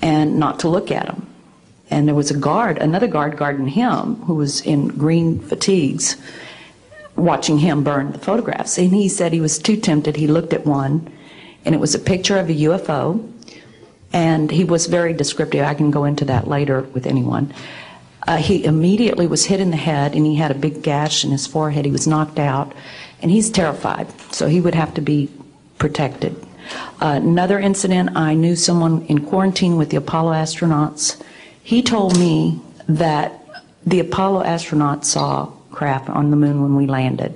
and not to look at them. and there was a guard, another guard guarding him, who was in green fatigues, watching him burn the photographs. And he said he was too tempted. He looked at one, and it was a picture of a UFO, and he was very descriptive. I can go into that later with anyone. He immediately was hit in the head, and he had a big gash in his forehead. He was knocked out, and he's terrified, so he would have to be protected. Another incident, I knew someone in quarantine with the Apollo astronauts. He told me that the Apollo astronauts saw craft on the moon when we landed,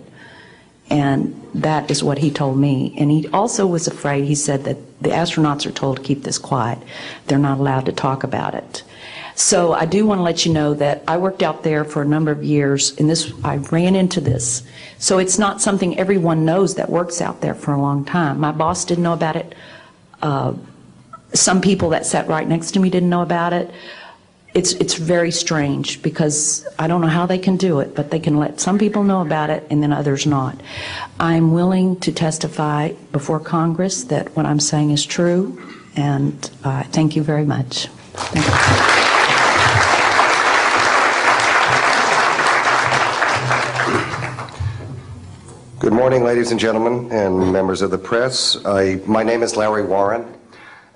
and that is what he told me. And he also was afraid. He said that the astronauts are told to keep this quiet. They're not allowed to talk about it. So I do want to let you know that I worked out there for a number of years, and I ran into this. So it's not something everyone knows that works out there for a long time. My boss didn't know about it. Some people that sat right next to me didn't know about it. It's very strange, because I don't know how they can do it, but they can let some people know about it and then others not. I'm willing to testify before Congress that what I'm saying is true, and thank you very much. Thank you. Good morning, ladies and gentlemen, and members of the press. My name is Larry Warren.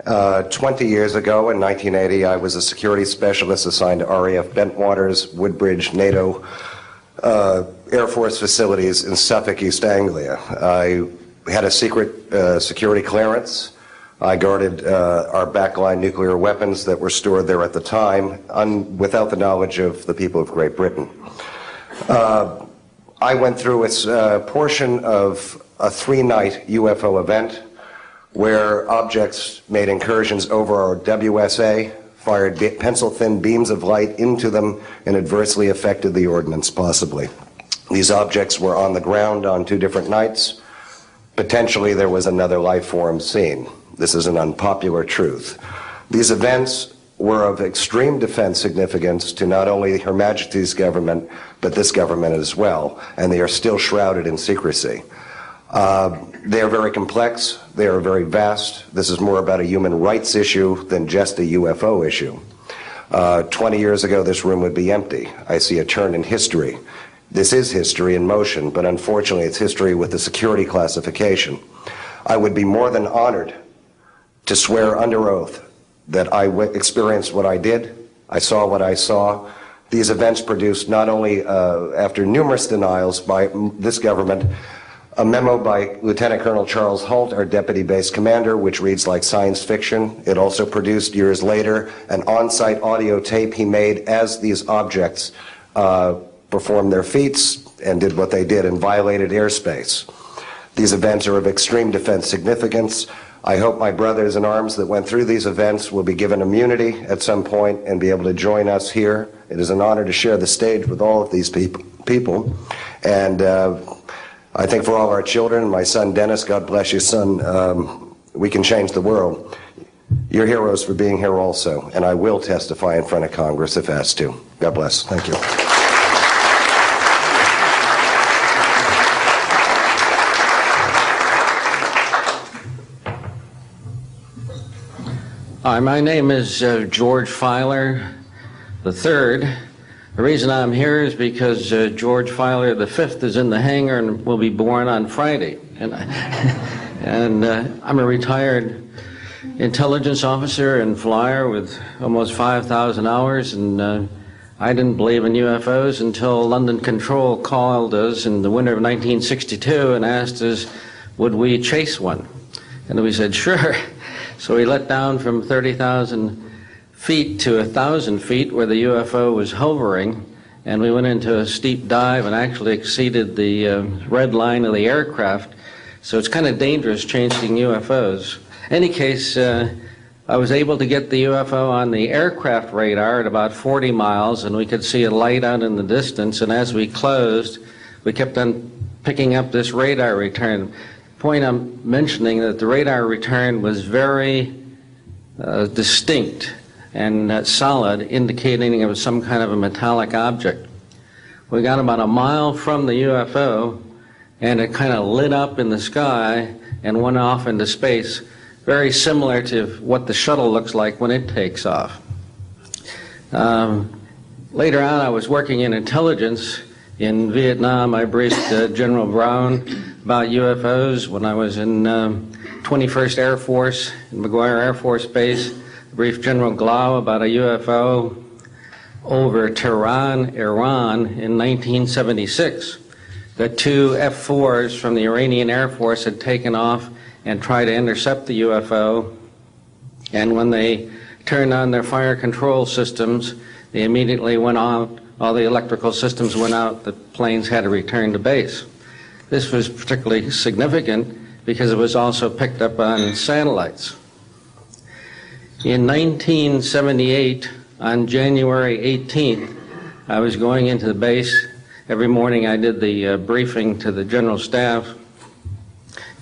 20 years ago, in 1980, I was a security specialist assigned to RAF Bentwaters, Woodbridge, NATO Air Force facilities in Suffolk, East Anglia. I had a secret security clearance. I guarded our backline nuclear weapons that were stored there at the time, without the knowledge of the people of Great Britain. I went through a portion of a 3-night UFO event where objects made incursions over our WSA, fired pencil-thin beams of light into them, and adversely affected the ordnance, possibly. These objects were on the ground on 2 different nights. Potentially there was another life form seen. This is an unpopular truth. These events were of extreme defense significance to not only Her Majesty's government, but this government as well, and they are still shrouded in secrecy. They are very complex, they are very vast. This is more about a human rights issue than just a UFO issue. 20 years ago, this room would be empty. I see a turn in history. This is history in motion, but unfortunately it's history with a security classification. I would be more than honored to swear under oath that I experienced what I did, I saw what I saw. These events produced not only, after numerous denials by this government, a memo by Lieutenant Colonel Charles Holt, our deputy base commander, which reads like science fiction. It also produced, years later, an on-site audio tape he made as these objects performed their feats and did what they did and violated airspace. These events are of extreme defense significance. I hope my brothers in arms that went through these events will be given immunity at some point and be able to join us here. It is an honor to share the stage with all of these people. And I think for all our children, my son Dennis, God bless you, son, we can change the world. You're heroes for being here also, and I will testify in front of Congress if asked to. God bless. Thank you. Hi, my name is George Filer III. The reason I'm here is because George Filer V is in the hangar and will be born on Friday. And I'm a retired intelligence officer and flyer with almost 5,000 hours, and I didn't believe in UFOs until London Control called us in the winter of 1962 and asked us, would we chase one? And we said, sure. So we let down from 30,000 feet to 1,000 feet where the UFO was hovering, and we went into a steep dive and actually exceeded the red line of the aircraft. So it's kind of dangerous chasing UFOs. In any case, I was able to get the UFO on the aircraft radar at about 40 miles, and we could see a light out in the distance, and as we closed, we kept on picking up this radar return. Point I'm mentioning that the radar return was very distinct and solid, indicating it was some kind of a metallic object. We got about a mile from the UFO, and it kind of lit up in the sky and went off into space, very similar to what the shuttle looks like when it takes off. Later on, I was working in intelligence. In Vietnam, I briefed General Brown about UFOs. When I was in 21st Air Force, in McGuire Air Force Base, I briefed General Glau about a UFO over Tehran, Iran in 1976. The two F-4s from the Iranian Air Force had taken off and tried to intercept the UFO, and when they turned on their fire control systems, they immediately went on. All the electrical systems went out. The planes had to return to base. This was particularly significant because it was also picked up on satellites. In 1978, on January 18th, I was going into the base. Every morning I did the briefing to the general staff,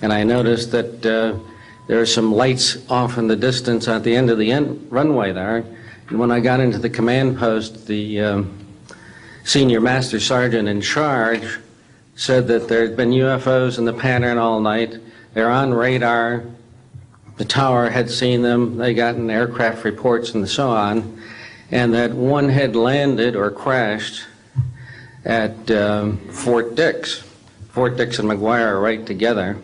and I noticed that there are some lights off in the distance at the end of the runway there. And when I got into the command post, the senior master sergeant in charge said that there had been UFOs in the pattern all night. They're on radar. The tower had seen them. They gotten aircraft reports and so on. And that one had landed or crashed at Fort Dix. Fort Dix and McGuire are right together.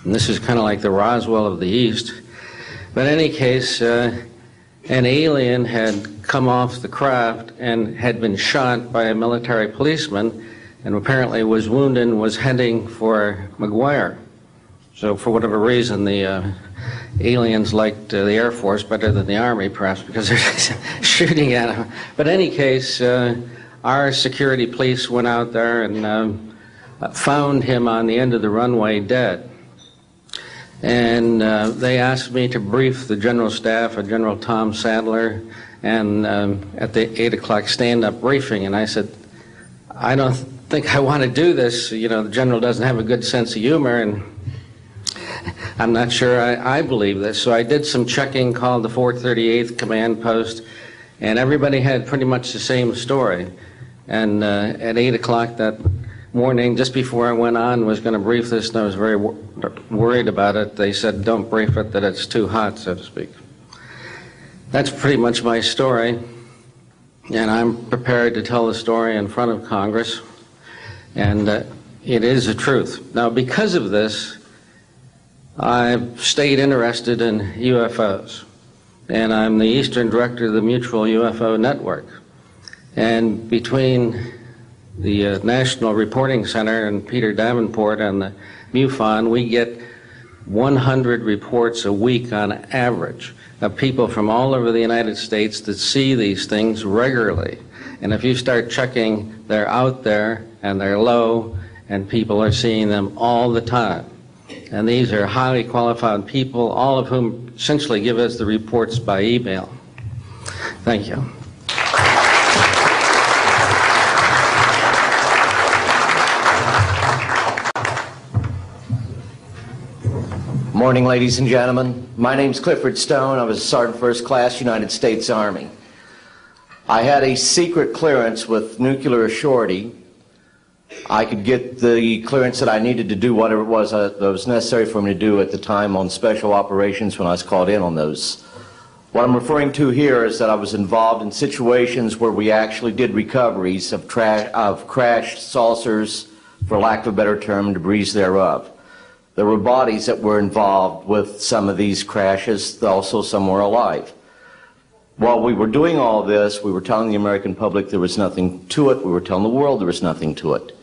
And this is kind of like the Roswell of the East. But in any case, an alien had come off the craft and had been shot by a military policeman and apparently was wounded and was heading for McGuire. So for whatever reason, the aliens liked the Air Force better than the Army, perhaps because they're shooting at them. But in any case, our security police went out there and found him on the end of the runway dead. And they asked me to brief the general staff, General Tom Sadler, and at the 8 o'clock stand-up briefing. And I said, I don't think I want to do this. You know, the general doesn't have a good sense of humor, and I'm not sure I believe this. So I did some checking, called the 438th command post, and everybody had pretty much the same story. And at 8 o'clock that morning, just before I went on, was going to brief this, and I was very worried about it. They said, don't brief it, that it's too hot, so to speak. That's pretty much my story, and I'm prepared to tell the story in front of Congress, and it is the truth. Now, because of this, I've stayed interested in UFOs, and I'm the Eastern Director of the Mutual UFO Network. And between the National Reporting Center and Peter Davenport and the MUFON, we get 100 reports a week on average of people from all over the United States that see these things regularly. And if you start checking, they're out there and they're low, and people are seeing them all the time. And these are highly qualified people, all of whom essentially give us the reports by email. Thank you. Morning, ladies and gentlemen. My name's Clifford Stone. I was a Sergeant First Class, United States Army. I had a secret clearance with nuclear surety. I could get the clearance that I needed to do whatever it was that was necessary for me to do at the time on special operations when I was called in on those. What I'm referring to here is that I was involved in situations where we actually did recoveries of crashed saucers, for lack of a better term, debris thereof. There were bodies that were involved with some of these crashes, also some were alive. While we were doing all this, we were telling the American public there was nothing to it. We were telling the world there was nothing to it.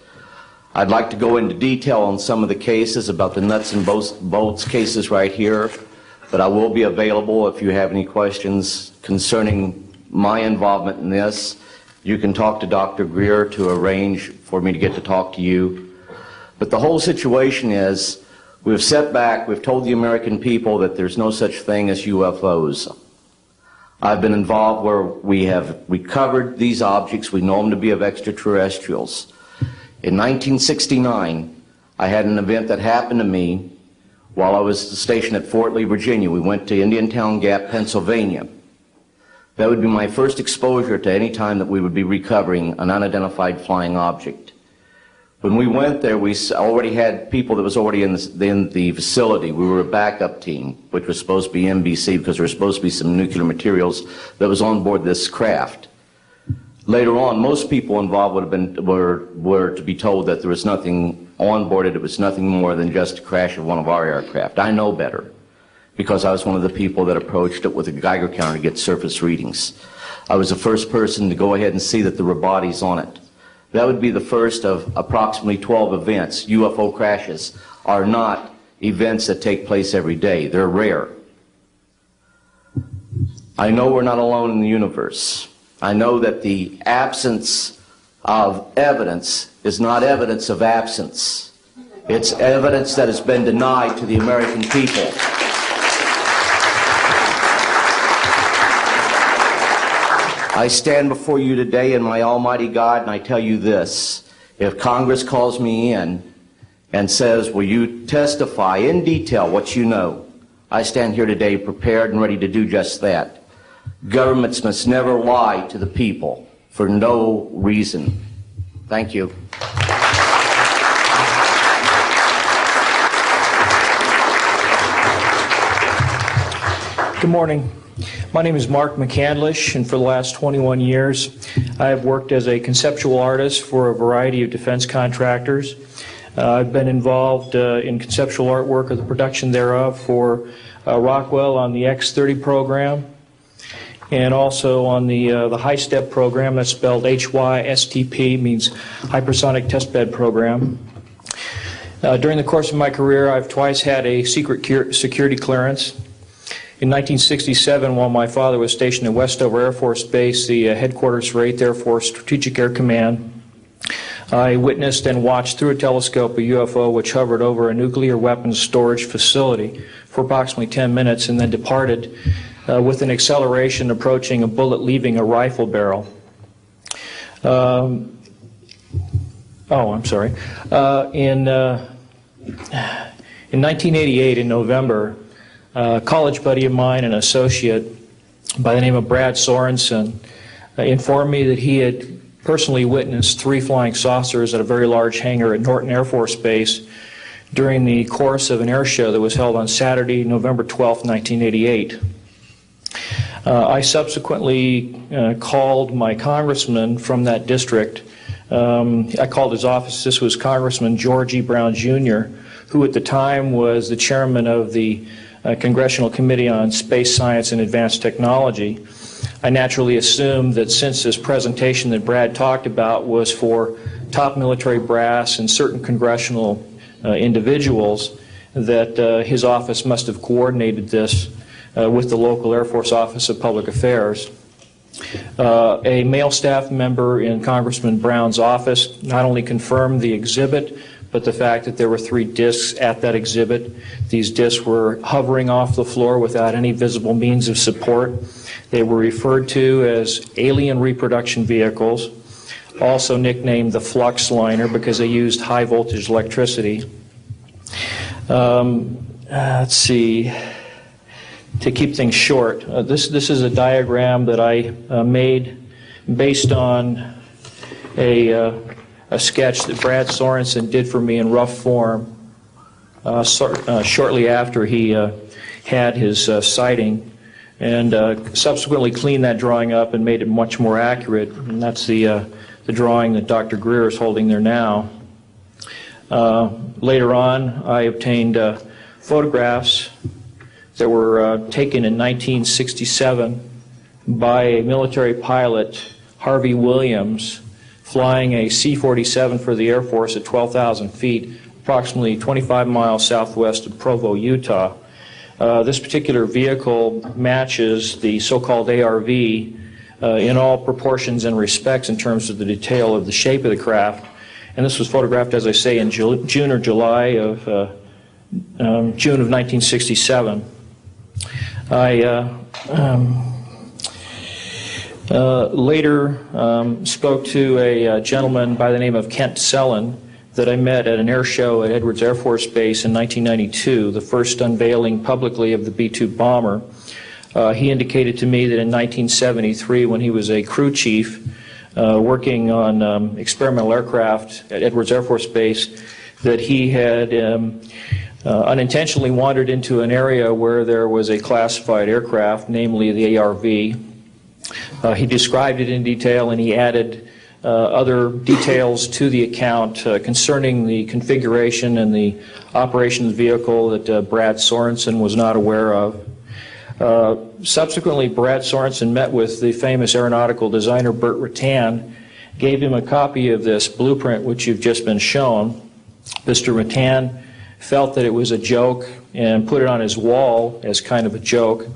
I'd like to go into detail on some of the cases, about the nuts and bolts cases right here, but I will be available if you have any questions concerning my involvement in this. You can talk to Dr. Greer to arrange for me to get to talk to you. But the whole situation is, we've set back, we've told the American people that there's no such thing as UFOs. I've been involved where we have recovered these objects. We know them to be of extraterrestrials. In 1969, I had an event that happened to me while I was stationed at Fort Lee, Virginia. We went to Indiantown Gap, Pennsylvania. That would be my first exposure to any time that we would be recovering an unidentified flying object. When we went there, we already had people that was already in the facility. We were a backup team, which was supposed to be NBC because there were supposed to be some nuclear materials that was on board this craft. Later on, most people involved were to be told that there was nothing on board it. It was nothing more than just a crash of one of our aircraft. I know better because I was one of the people that approached it with a Geiger counter to get surface readings. I was the first person to go ahead and see that there were bodies on it. That would be the first of approximately 12 events. UFO crashes are not events that take place every day. They're rare. I know we're not alone in the universe. I know that the absence of evidence is not evidence of absence. It's evidence that has been denied to the American people. I stand before you today in my almighty God, and I tell you this. If Congress calls me in and says, will you testify in detail what you know, I stand here today prepared and ready to do just that. Governments must never lie to the people for no reason. Thank you. Good morning. My name is Mark McCandlish, and for the last 21 years, I have worked as a conceptual artist for a variety of defense contractors. I've been involved in conceptual artwork of the production thereof for Rockwell on the X-30 program, and also on the high-step program. That's spelled HYSTP, means Hypersonic Testbed Program. During the course of my career, I've twice had a secret security clearance. In 1967, while my father was stationed at Westover Air Force Base, the headquarters for 8th Air Force Strategic Air Command, I witnessed and watched through a telescope a UFO which hovered over a nuclear weapons storage facility for approximately 10 minutes and then departed with an acceleration approaching a bullet leaving a rifle barrel. In 1988, in November, a college buddy of mine, an associate by the name of Brad Sorensen, informed me that he had personally witnessed 3 flying saucers at a very large hangar at Norton Air Force Base during the course of an air show that was held on Saturday, November 12, 1988. I subsequently called my congressman from that district. I called his office. This was Congressman George E. Brown, Jr., who at the time was the chairman of the Congressional Committee on Space Science and Advanced Technology. I naturally assumed that since this presentation that Brad talked about was for top military brass and certain congressional individuals, that his office must have coordinated this with the local Air Force Office of Public Affairs. A male staff member in Congressman Brown's office not only confirmed the exhibit, but the fact that there were 3 discs at that exhibit. These discs were hovering off the floor without any visible means of support. They were referred to as alien reproduction vehicles, also nicknamed the flux liner because they used high voltage electricity. Let's see, to keep things short, this is a diagram that I made based on a sketch that Brad Sorensen did for me in rough form shortly after he had his sighting, and subsequently cleaned that drawing up and made it much more accurate. And that's the drawing that Dr. Greer is holding there now. Later on, I obtained photographs that were taken in 1967 by a military pilot, Harvey Williams, flying a C-47 for the Air Force at 12,000 feet, approximately 25 miles southwest of Provo, Utah. This particular vehicle matches the so-called ARV in all proportions and respects in terms of the detail of the shape of the craft. And this was photographed, as I say, in June or July of June of 1967. I later spoke to a gentleman by the name of Kent Sellen that I met at an air show at Edwards Air Force Base in 1992, the first unveiling publicly of the B-2 bomber. He indicated to me that in 1973, when he was a crew chief, working on experimental aircraft at Edwards Air Force Base, that he had unintentionally wandered into an area where there was a classified aircraft, namely the ARV. He described it in detail, and he added other details to the account concerning the configuration and the operation of the vehicle that Brad Sorensen was not aware of. Subsequently, Brad Sorensen met with the famous aeronautical designer Burt Rutan, gave him a copy of this blueprint which you've just been shown. Mr. Rutan felt that it was a joke and put it on his wall as kind of a joke.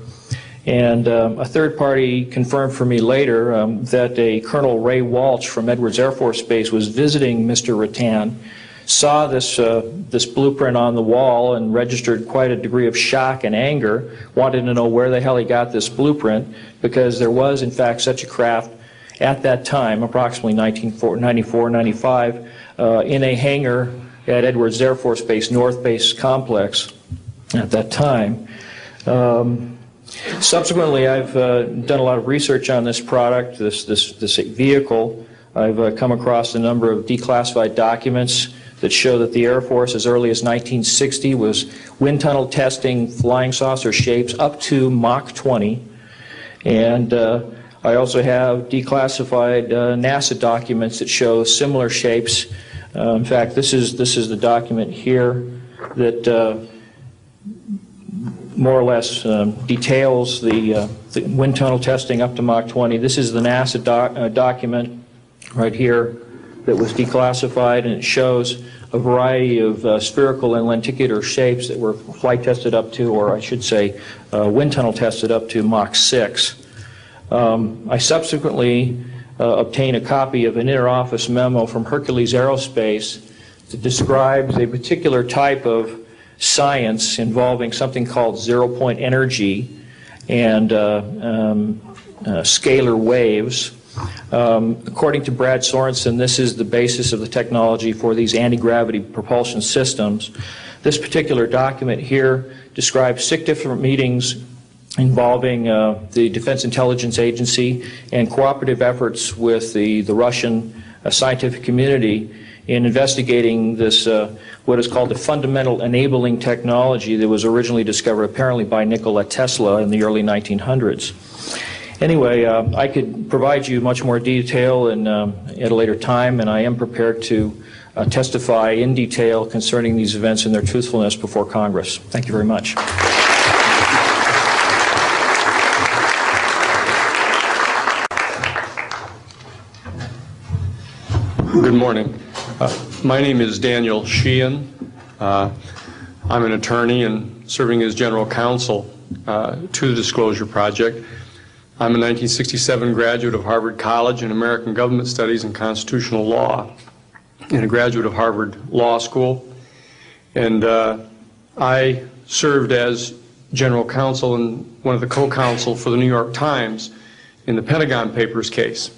And a third party confirmed for me later that a Colonel Ray Walsh from Edwards Air Force Base was visiting Mr. Rutan, saw this blueprint on the wall and registered quite a degree of shock and anger, wanted to know where the hell he got this blueprint, because there was in fact such a craft at that time, approximately 1994, 95, in a hangar at Edwards Air Force Base, North Base Complex at that time. Subsequently, I've done a lot of research on this product, this vehicle. I've come across a number of declassified documents that show that the Air Force, as early as 1960, was wind tunnel testing flying saucer shapes up to Mach 20. And I also have declassified NASA documents that show similar shapes. In fact, this is the document here that more or less details the wind tunnel testing up to Mach 20. This is the NASA document right here that was declassified, and it shows a variety of spherical and lenticular shapes that were flight tested up to, or I should say wind tunnel tested up to Mach 6. I subsequently obtained a copy of an interoffice memo from Hercules Aerospace that describes a particular type of science involving something called zero-point energy and scalar waves. According to Brad Sorensen, this is the basis of the technology for these anti-gravity propulsion systems. This particular document here describes 6 different meetings involving the Defense Intelligence Agency and cooperative efforts with the Russian scientific community in investigating this, what is called the fundamental enabling technology that was originally discovered apparently by Nikola Tesla in the early 1900s. Anyway, I could provide you much more detail at a later time, and I am prepared to testify in detail concerning these events and their truthfulness before Congress. Thank you very much. Good morning. My name is Daniel Sheehan. I'm an attorney and serving as general counsel to the Disclosure Project. I'm a 1967 graduate of Harvard College in American Government Studies and Constitutional Law, and a graduate of Harvard Law School. And I served as general counsel and one of the co-counsel for the New York Times in the Pentagon Papers case,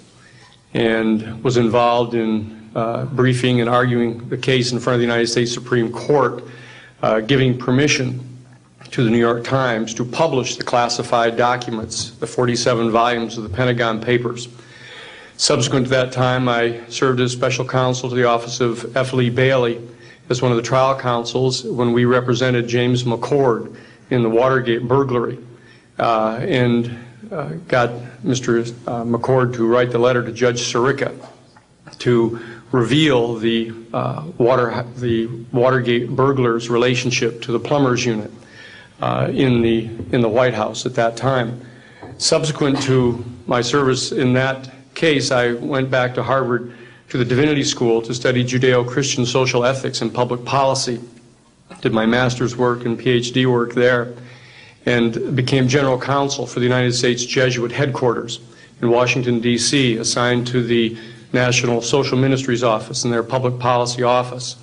and was involved in briefing and arguing the case in front of the United States Supreme Court, giving permission to the New York Times to publish the classified documents, the 47 volumes of the Pentagon Papers. Subsequent to that time, I served as special counsel to the office of F. Lee Bailey as one of the trial counsels when we represented James McCord in the Watergate burglary, and got Mr. McCord to write the letter to Judge Sirica to reveal the Watergate burglars' relationship to the plumbers unit in the White House at that time. Subsequent to my service in that case, I went back to Harvard to the Divinity School to study Judeo-Christian social ethics and public policy. Did my master's work and PhD work there, and became general counsel for the United States Jesuit headquarters in Washington, D.C., assigned to the National Social Ministries Office and their Public Policy Office.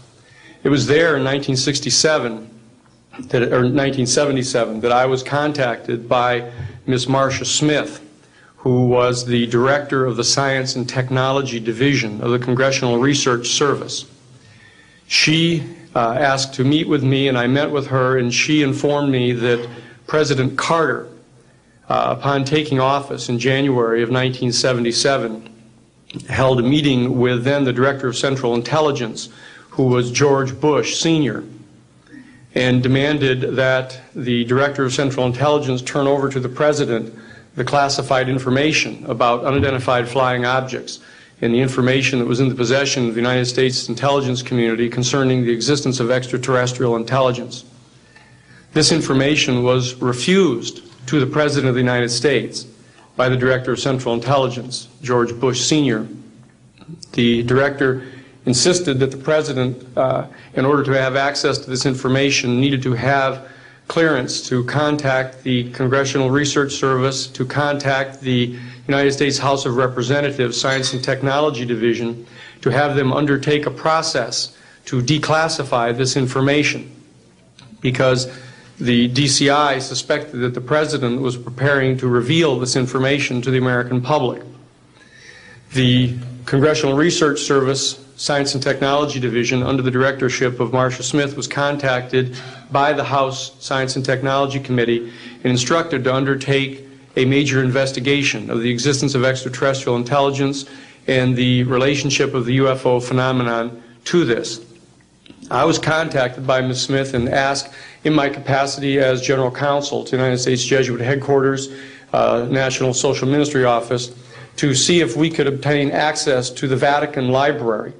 It was there in 1977 that I was contacted by Ms. Marcia Smith, who was the director of the Science and Technology Division of the Congressional Research Service. She asked to meet with me, and I met with her, and she informed me that President Carter, upon taking office in January of 1977, held a meeting with then the Director of Central Intelligence, who was George Bush Sr., and demanded that the Director of Central Intelligence turn over to the President the classified information about unidentified flying objects and the information that was in the possession of the United States intelligence community concerning the existence of extraterrestrial intelligence. This information was refused to the President of the United States by the Director of Central Intelligence, George Bush Sr. The Director insisted that the President, in order to have access to this information, needed to have clearance to contact the Congressional Research Service, to contact the United States House of Representatives Science and Technology Division, to have them undertake a process to declassify this information, because the DCI suspected that the President was preparing to reveal this information to the American public. The Congressional Research Service Science and Technology Division, under the directorship of Marcia Smith, was contacted by the House Science and Technology Committee and instructed to undertake a major investigation of the existence of extraterrestrial intelligence and the relationship of the UFO phenomenon to this. I was contacted by Ms. Smith and asked, in my capacity as General Counsel to the United States Jesuit Headquarters, National Social Ministry Office, to see if we could obtain access to the Vatican Library,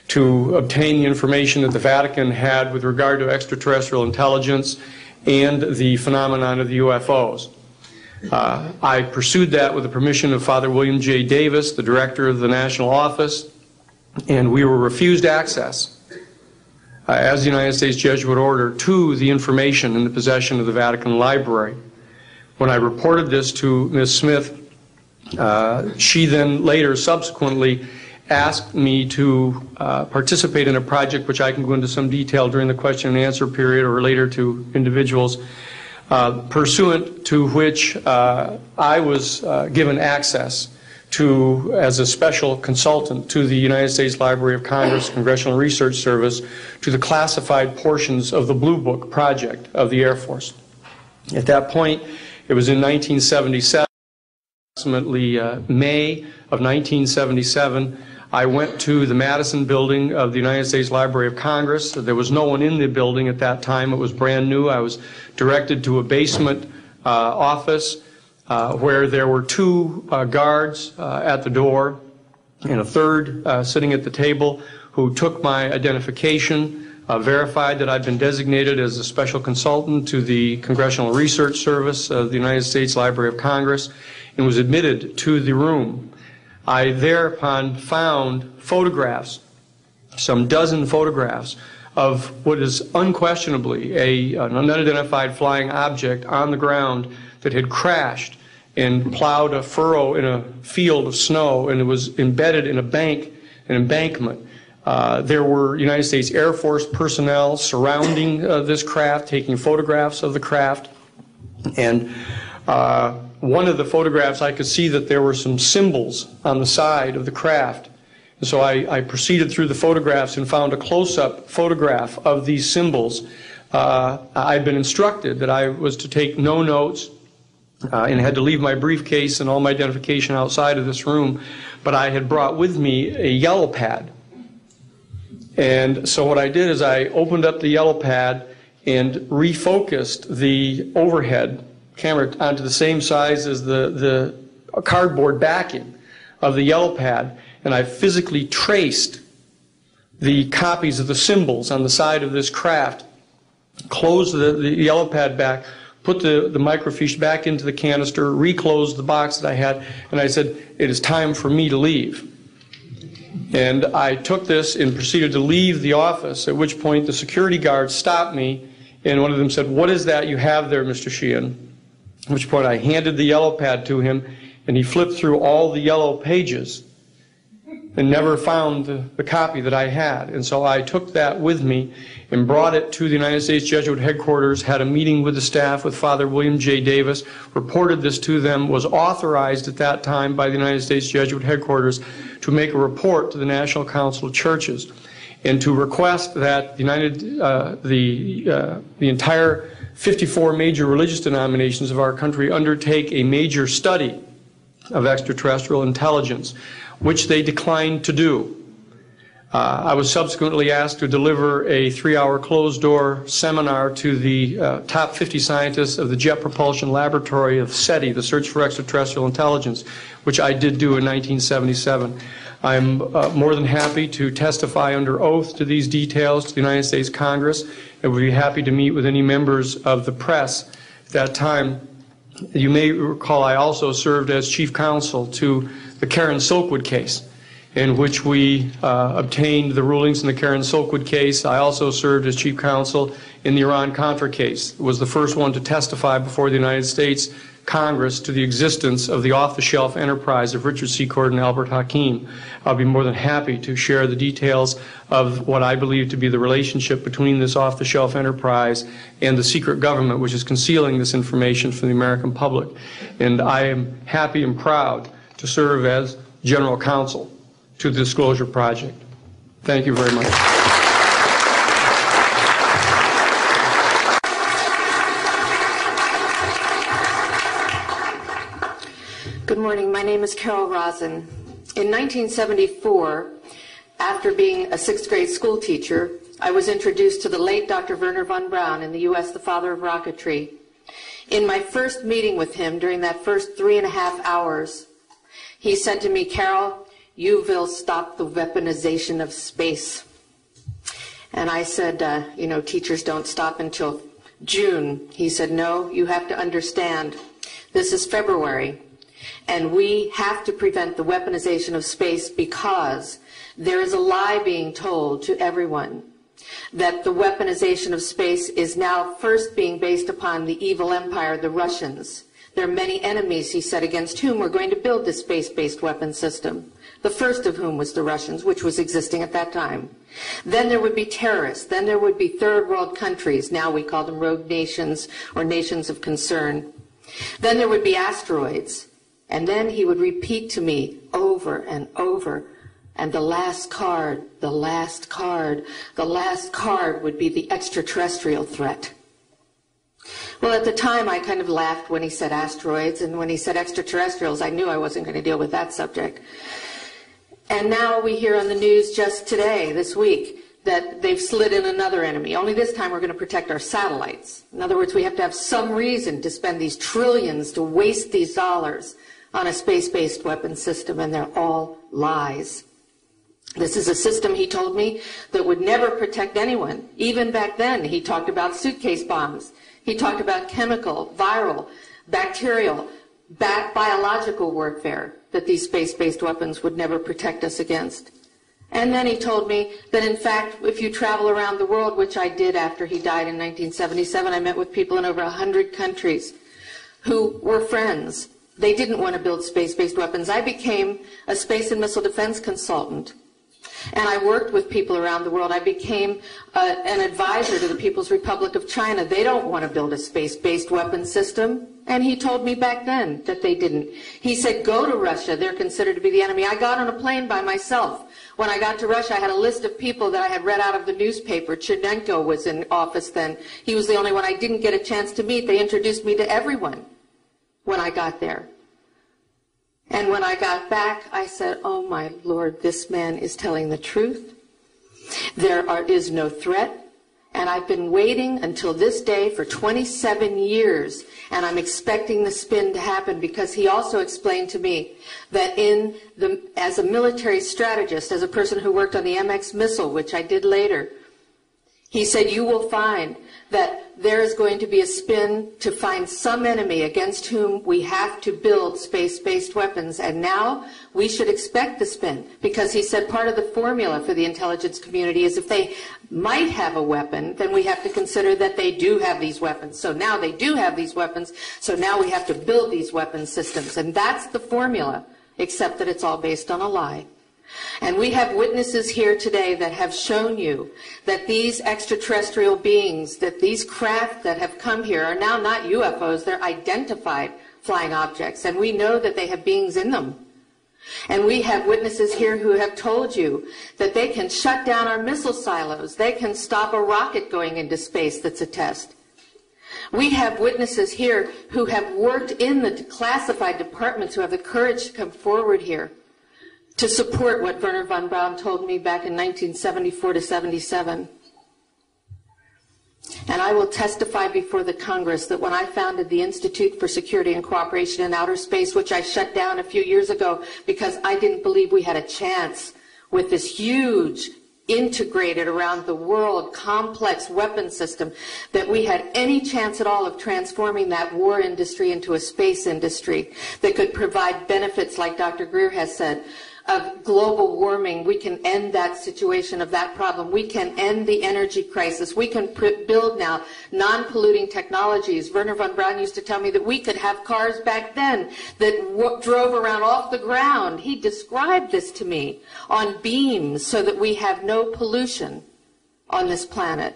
to obtain the information that the Vatican had with regard to extraterrestrial intelligence and the phenomenon of the UFOs. I pursued that with the permission of Father William J. Davis, the director of the National Office, and we were refused access, as the United States Jesuit order, to the information in the possession of the Vatican Library. When I reported this to Ms. Smith, she then later subsequently asked me to participate in a project which I can go into some detail during the question and answer period or later to individuals, pursuant to which I was given access to, as a special consultant to the United States Library of Congress Congressional Research Service, to the classified portions of the Blue Book project of the Air Force. At that point, it was in 1977, approximately May of 1977, I went to the Madison building of the United States Library of Congress. There was no one in the building at that time. It was brand new. I was directed to a basement office where there were two guards at the door and a third sitting at the table, who took my identification, verified that I'd been designated as a special consultant to the Congressional Research Service of the United States Library of Congress, and was admitted to the room. I thereupon found photographs, some dozen photographs, of what is unquestionably an unidentified flying object on the ground that had crashed and plowed a furrow in a field of snow, and it was embedded in an embankment. There were United States Air Force personnel surrounding this craft, taking photographs of the craft, and one of the photographs, I could see that there were some symbols on the side of the craft. And so I proceeded through the photographs and found a close-up photograph of these symbols. I'd been instructed that I was to take no notes and had to leave my briefcase and all my identification outside of this room, but I had brought with me a yellow pad. And so what I did is I opened up the yellow pad and refocused the overhead camera onto the same size as the cardboard backing of the yellow pad, and I physically traced the copies of the symbols on the side of this craft, closed the yellow pad back, put the microfiche back into the canister, reclosed the box that I had, and I said, it is time for me to leave. And I took this and proceeded to leave the office, at which point the security guards stopped me, and one of them said, "What is that you have there, Mr. Sheehan?" At which point I handed the yellow pad to him, and he flipped through all the yellow pages and never found the copy that I had. And so I took that with me and brought it to the United States Jesuit Headquarters, had a meeting with the staff, with Father William J. Davis, reported this to them, was authorized at that time by the United States Jesuit Headquarters to make a report to the National Council of Churches and to request that the entire 54 major religious denominations of our country undertake a major study of extraterrestrial intelligence, which they declined to do. I was subsequently asked to deliver a 3-hour closed-door seminar to the top 50 scientists of the Jet Propulsion Laboratory of SETI, the Search for Extraterrestrial Intelligence, which I did do in 1977. I'm more than happy to testify under oath to these details to the United States Congress, and would be happy to meet with any members of the press at that time. You may recall I also served as chief counsel to the Karen Silkwood case, in which we obtained the rulings in the Karen Silkwood case. I also served as chief counsel in the Iran-Contra case. It was the first one to testify before the United States Congress to the existence of the off-the-shelf enterprise of Richard C. Cord and Albert Hakim. I'll be more than happy to share the details of what I believe to be the relationship between this off-the-shelf enterprise and the secret government which is concealing this information from the American public. And I am happy and proud to serve as general counsel to the Disclosure Project. Thank you very much. Good morning. My name is Carol Rosen. In 1974, after being a 6th grade school teacher, I was introduced to the late Dr. Wernher von Braun, in the U.S. the father of rocketry. In my first meeting with him, during that first 3.5 hours, he said to me, "Carol, you will stop the weaponization of space." And I said, you know, teachers don't stop until June. He said, "No, you have to understand. This is February, and we have to prevent the weaponization of space because there is a lie being told to everyone that the weaponization of space is now first being based upon the evil empire, the Russians. There are many enemies," he said, "against whom we're going to build this space-based weapon system. The first of whom was the Russians, which was existing at that time. Then there would be terrorists. Then there would be third world countries. Now we call them rogue nations or nations of concern. Then there would be asteroids." And then he would repeat to me over and over, "And the last card, the last card, the last card would be the extraterrestrial threat." Well, at the time, I kind of laughed when he said asteroids, and when he said extraterrestrials, I knew I wasn't going to deal with that subject. And now we hear on the news just today, this week, that they've slid in another enemy. Only this time we're going to protect our satellites. In other words, we have to have some reason to spend these trillions, to waste these dollars on a space-based weapon system, and they're all lies. This is a system, he told me, that would never protect anyone. Even back then, he talked about suitcase bombs. He talked about chemical, viral, bacterial, biological warfare, that these space-based weapons would never protect us against. And then he told me that, in fact, if you travel around the world, which I did after he died in 1977, I met with people in over 100 countries who were friends. They didn't want to build space-based weapons. I became a space and missile defense consultant, and I worked with people around the world. I became an advisor to the People's Republic of China. They don't want to build a space-based weapon system, and he told me back then that they didn't. He said, "Go to Russia. They're considered to be the enemy." I got on a plane by myself. When I got to Russia, I had a list of people that I had read out of the newspaper. Chernenko was in office then. He was the only one I didn't get a chance to meet. They introduced me to everyone when I got there. And when I got back, I said, "Oh my Lord, this man is telling the truth. There is no threat." And I've been waiting until this day for 27 years, and I'm expecting the spin to happen, because he also explained to me that as a military strategist, as a person who worked on the MX missile, which I did later, he said, "You will find that there is going to be a spin to find some enemy against whom we have to build space-based weapons." And now we should expect the spin, because he said part of the formula for the intelligence community is if they might have a weapon, then we have to consider that they do have these weapons. So now they do have these weapons, so now we have to build these weapon systems. And that's the formula, except that it's all based on a lie. And we have witnesses here today that have shown you that these extraterrestrial beings, that these craft that have come here are now not UFOs, they're identified flying objects, and we know that they have beings in them. And we have witnesses here who have told you that they can shut down our missile silos, they can stop a rocket going into space that's a test. We have witnesses here who have worked in the classified departments who have the courage to come forward here to support what Wernher von Braun told me back in 1974 to 77. And I will testify before the Congress that when I founded the Institute for Security and Cooperation in Outer Space, which I shut down a few years ago because I didn't believe we had a chance with this huge, integrated around the world, complex weapon system, that we had any chance at all of transforming that war industry into a space industry that could provide benefits, like Dr. Greer has said, of global warming. We can end that situation of that problem. We can end the energy crisis. We can build now non-polluting technologies. Wernher von Braun used to tell me that we could have cars back then that drove around off the ground. He described this to me on beams so that we have no pollution on this planet.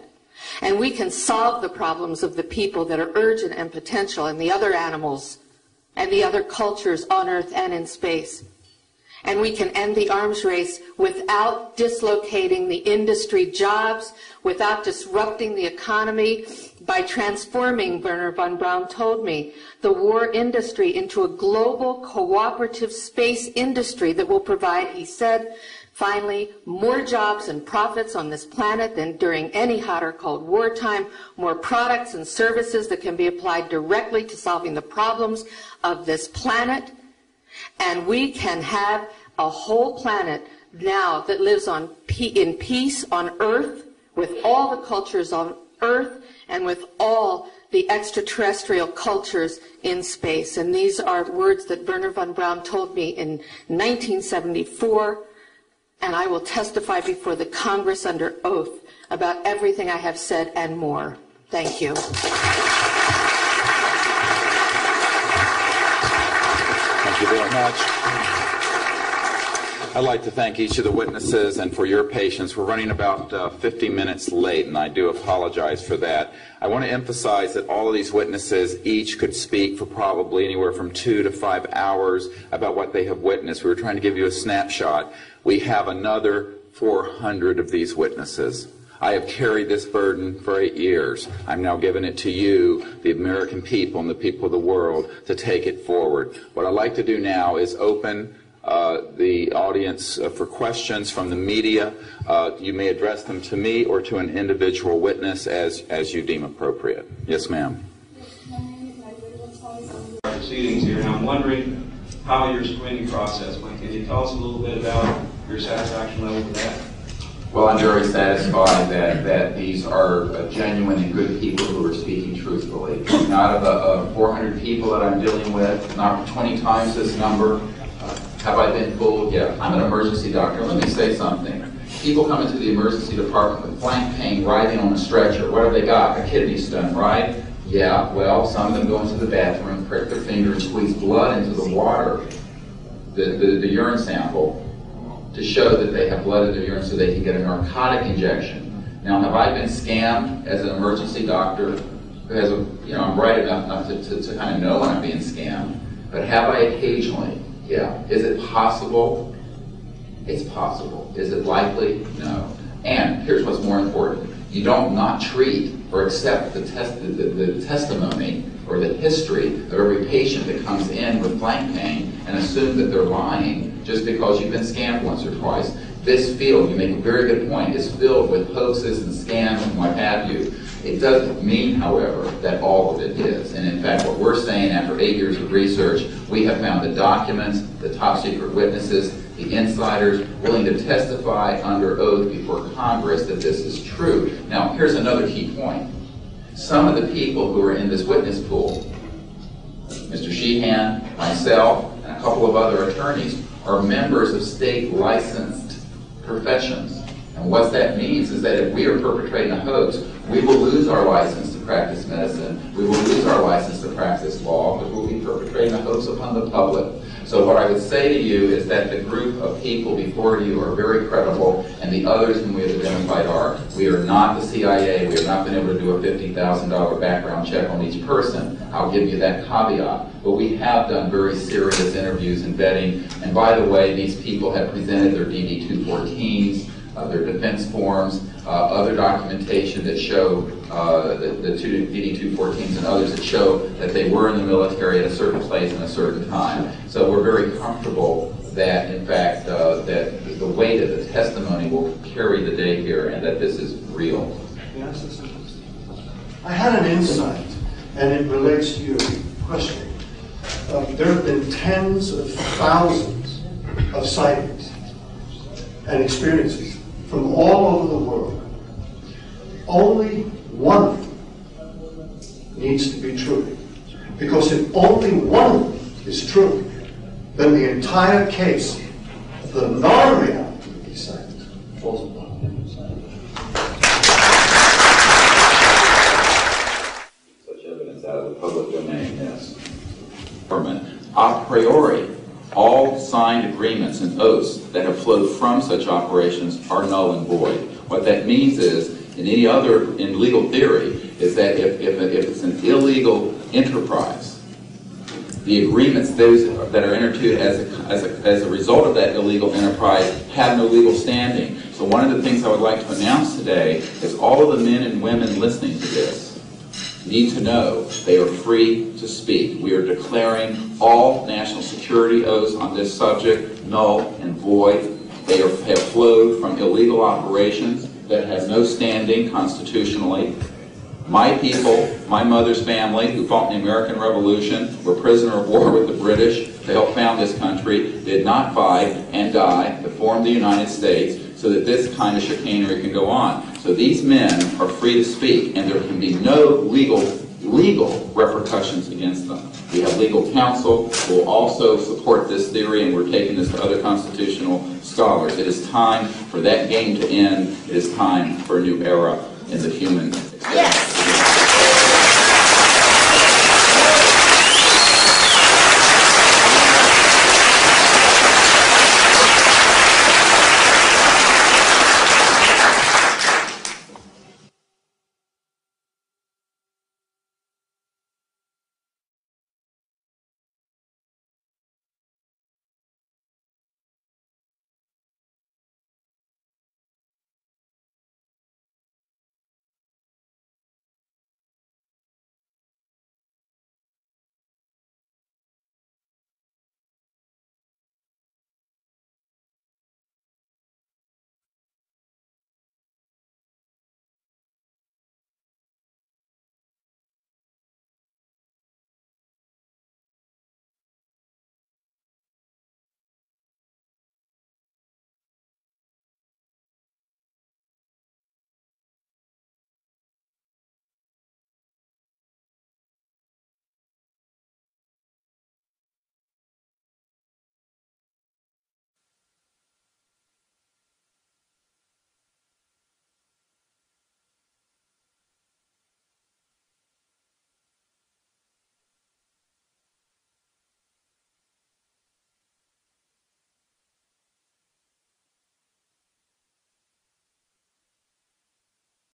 And we can solve the problems of the people that are urgent and potential, and the other animals and the other cultures on Earth and in space. And we can end the arms race without dislocating the industry jobs, without disrupting the economy, by transforming, Wernher von Braun told me, the war industry into a global cooperative space industry that will provide, he said, finally, more jobs and profits on this planet than during any hot or cold wartime, more products and services that can be applied directly to solving the problems of this planet. And we can have a whole planet now that lives in peace on Earth, with all the cultures on Earth and with all the extraterrestrial cultures in space. And these are words that Wernher von Braun told me in 1974, and I will testify before the Congress under oath about everything I have said and more. Thank you. Thank you very much. I'd like to thank each of the witnesses and for your patience. We're running about 50 minutes late, and I do apologize for that. I want to emphasize that all of these witnesses each could speak for probably anywhere from 2 to 5 hours about what they have witnessed. We were trying to give you a snapshot. We have another 400 of these witnesses. I have carried this burden for 8 years. I'm now giving it to you, the American people and the people of the world, to take it forward. What I'd like to do now is open the audience for questions from the media. You may address them to me or to an individual witness as you deem appropriate. Yes, ma'am. Proceedings here, and I'm wondering how your screening process went. Can you tell us a little bit about your satisfaction level with that? Well, I'm very satisfied that these are genuine and good people who are speaking truthfully. Out of 400 people that I'm dealing with, not 20 times this number, have I been fooled? Yeah. I'm an emergency doctor. Let me say something. People come into the emergency department with flank pain, writhing on a stretcher. What have they got? A kidney stone, right? Yeah, well, some of them go into the bathroom, prick their finger, and squeeze blood into the water, the urine sample, to show that they have blood in their urine so they can get a narcotic injection. Now, have I been scammed as an emergency doctor who has I'm bright enough to kind of know when I'm being scammed, but have I occasionally? Yeah. Is it possible? It's possible. Is it likely? No. And here's what's more important. You don't not treat or accept the testimony or the history of every patient that comes in with flank pain and assume that they're lying just because you've been scammed once or twice. This field, you make a very good point, is filled with hoaxes and scams and what have you. It doesn't mean, however, that all of it is. And in fact, what we're saying after 8 years of research, we have found the documents, the top secret witnesses, the insiders willing to testify under oath before Congress that this is true. Now, here's another key point. Some of the people who are in this witness pool, Mr. Sheehan, myself, and a couple of other attorneys, are members of state licensed professions. And what that means is that if we are perpetrating a hoax, we will lose our license to practice medicine, we will lose our license to practice law, but we'll be perpetrating a hoax upon the public. So what I would say to you is that the group of people before you are very credible, and the others whom we have identified are. We are not the CIA. We have not been able to do a $50,000 background check on each person. I'll give you that caveat. But we have done very serious interviews and vetting. And by the way, these people have presented their DD-214s, their defense forms, other documentation that show the two DD-214s and others that show that they were in the military at a certain place and a certain time. So we're very comfortable that, in fact, that the weight of the testimony will carry the day here and that this is real. I had an insight, and it relates to your question. There have been tens of thousands of sightings and experiences from all over the world. Only one of them needs to be true. Because if only one of them is true, then the entire case of the non-reality of these sightings falls apart. Such evidence out of the public domain, yes. A priori, all signed agreements and oaths that have flowed from such operations are null and void. What that means is, in legal theory, is that if it's an illegal enterprise, the agreements those that are entered into as a result of that illegal enterprise have no legal standing. So one of the things I would like to announce today is all of the men and women listening to this need to know they are free to speak. We are declaring all national security oaths on this subject null and void. They have flowed from illegal operations that have no standing constitutionally. My people, my mother's family, who fought in the American Revolution, were prisoner of war with the British to help found this country, did not fight and die to form the United States so that this kind of chicanery can go on. So these men are free to speak, and there can be no legal repercussions against them. We have legal counsel who will also support this theory, and we're taking this to other constitutional scholars. It is time for that game to end. It is time for a new era in the human experience.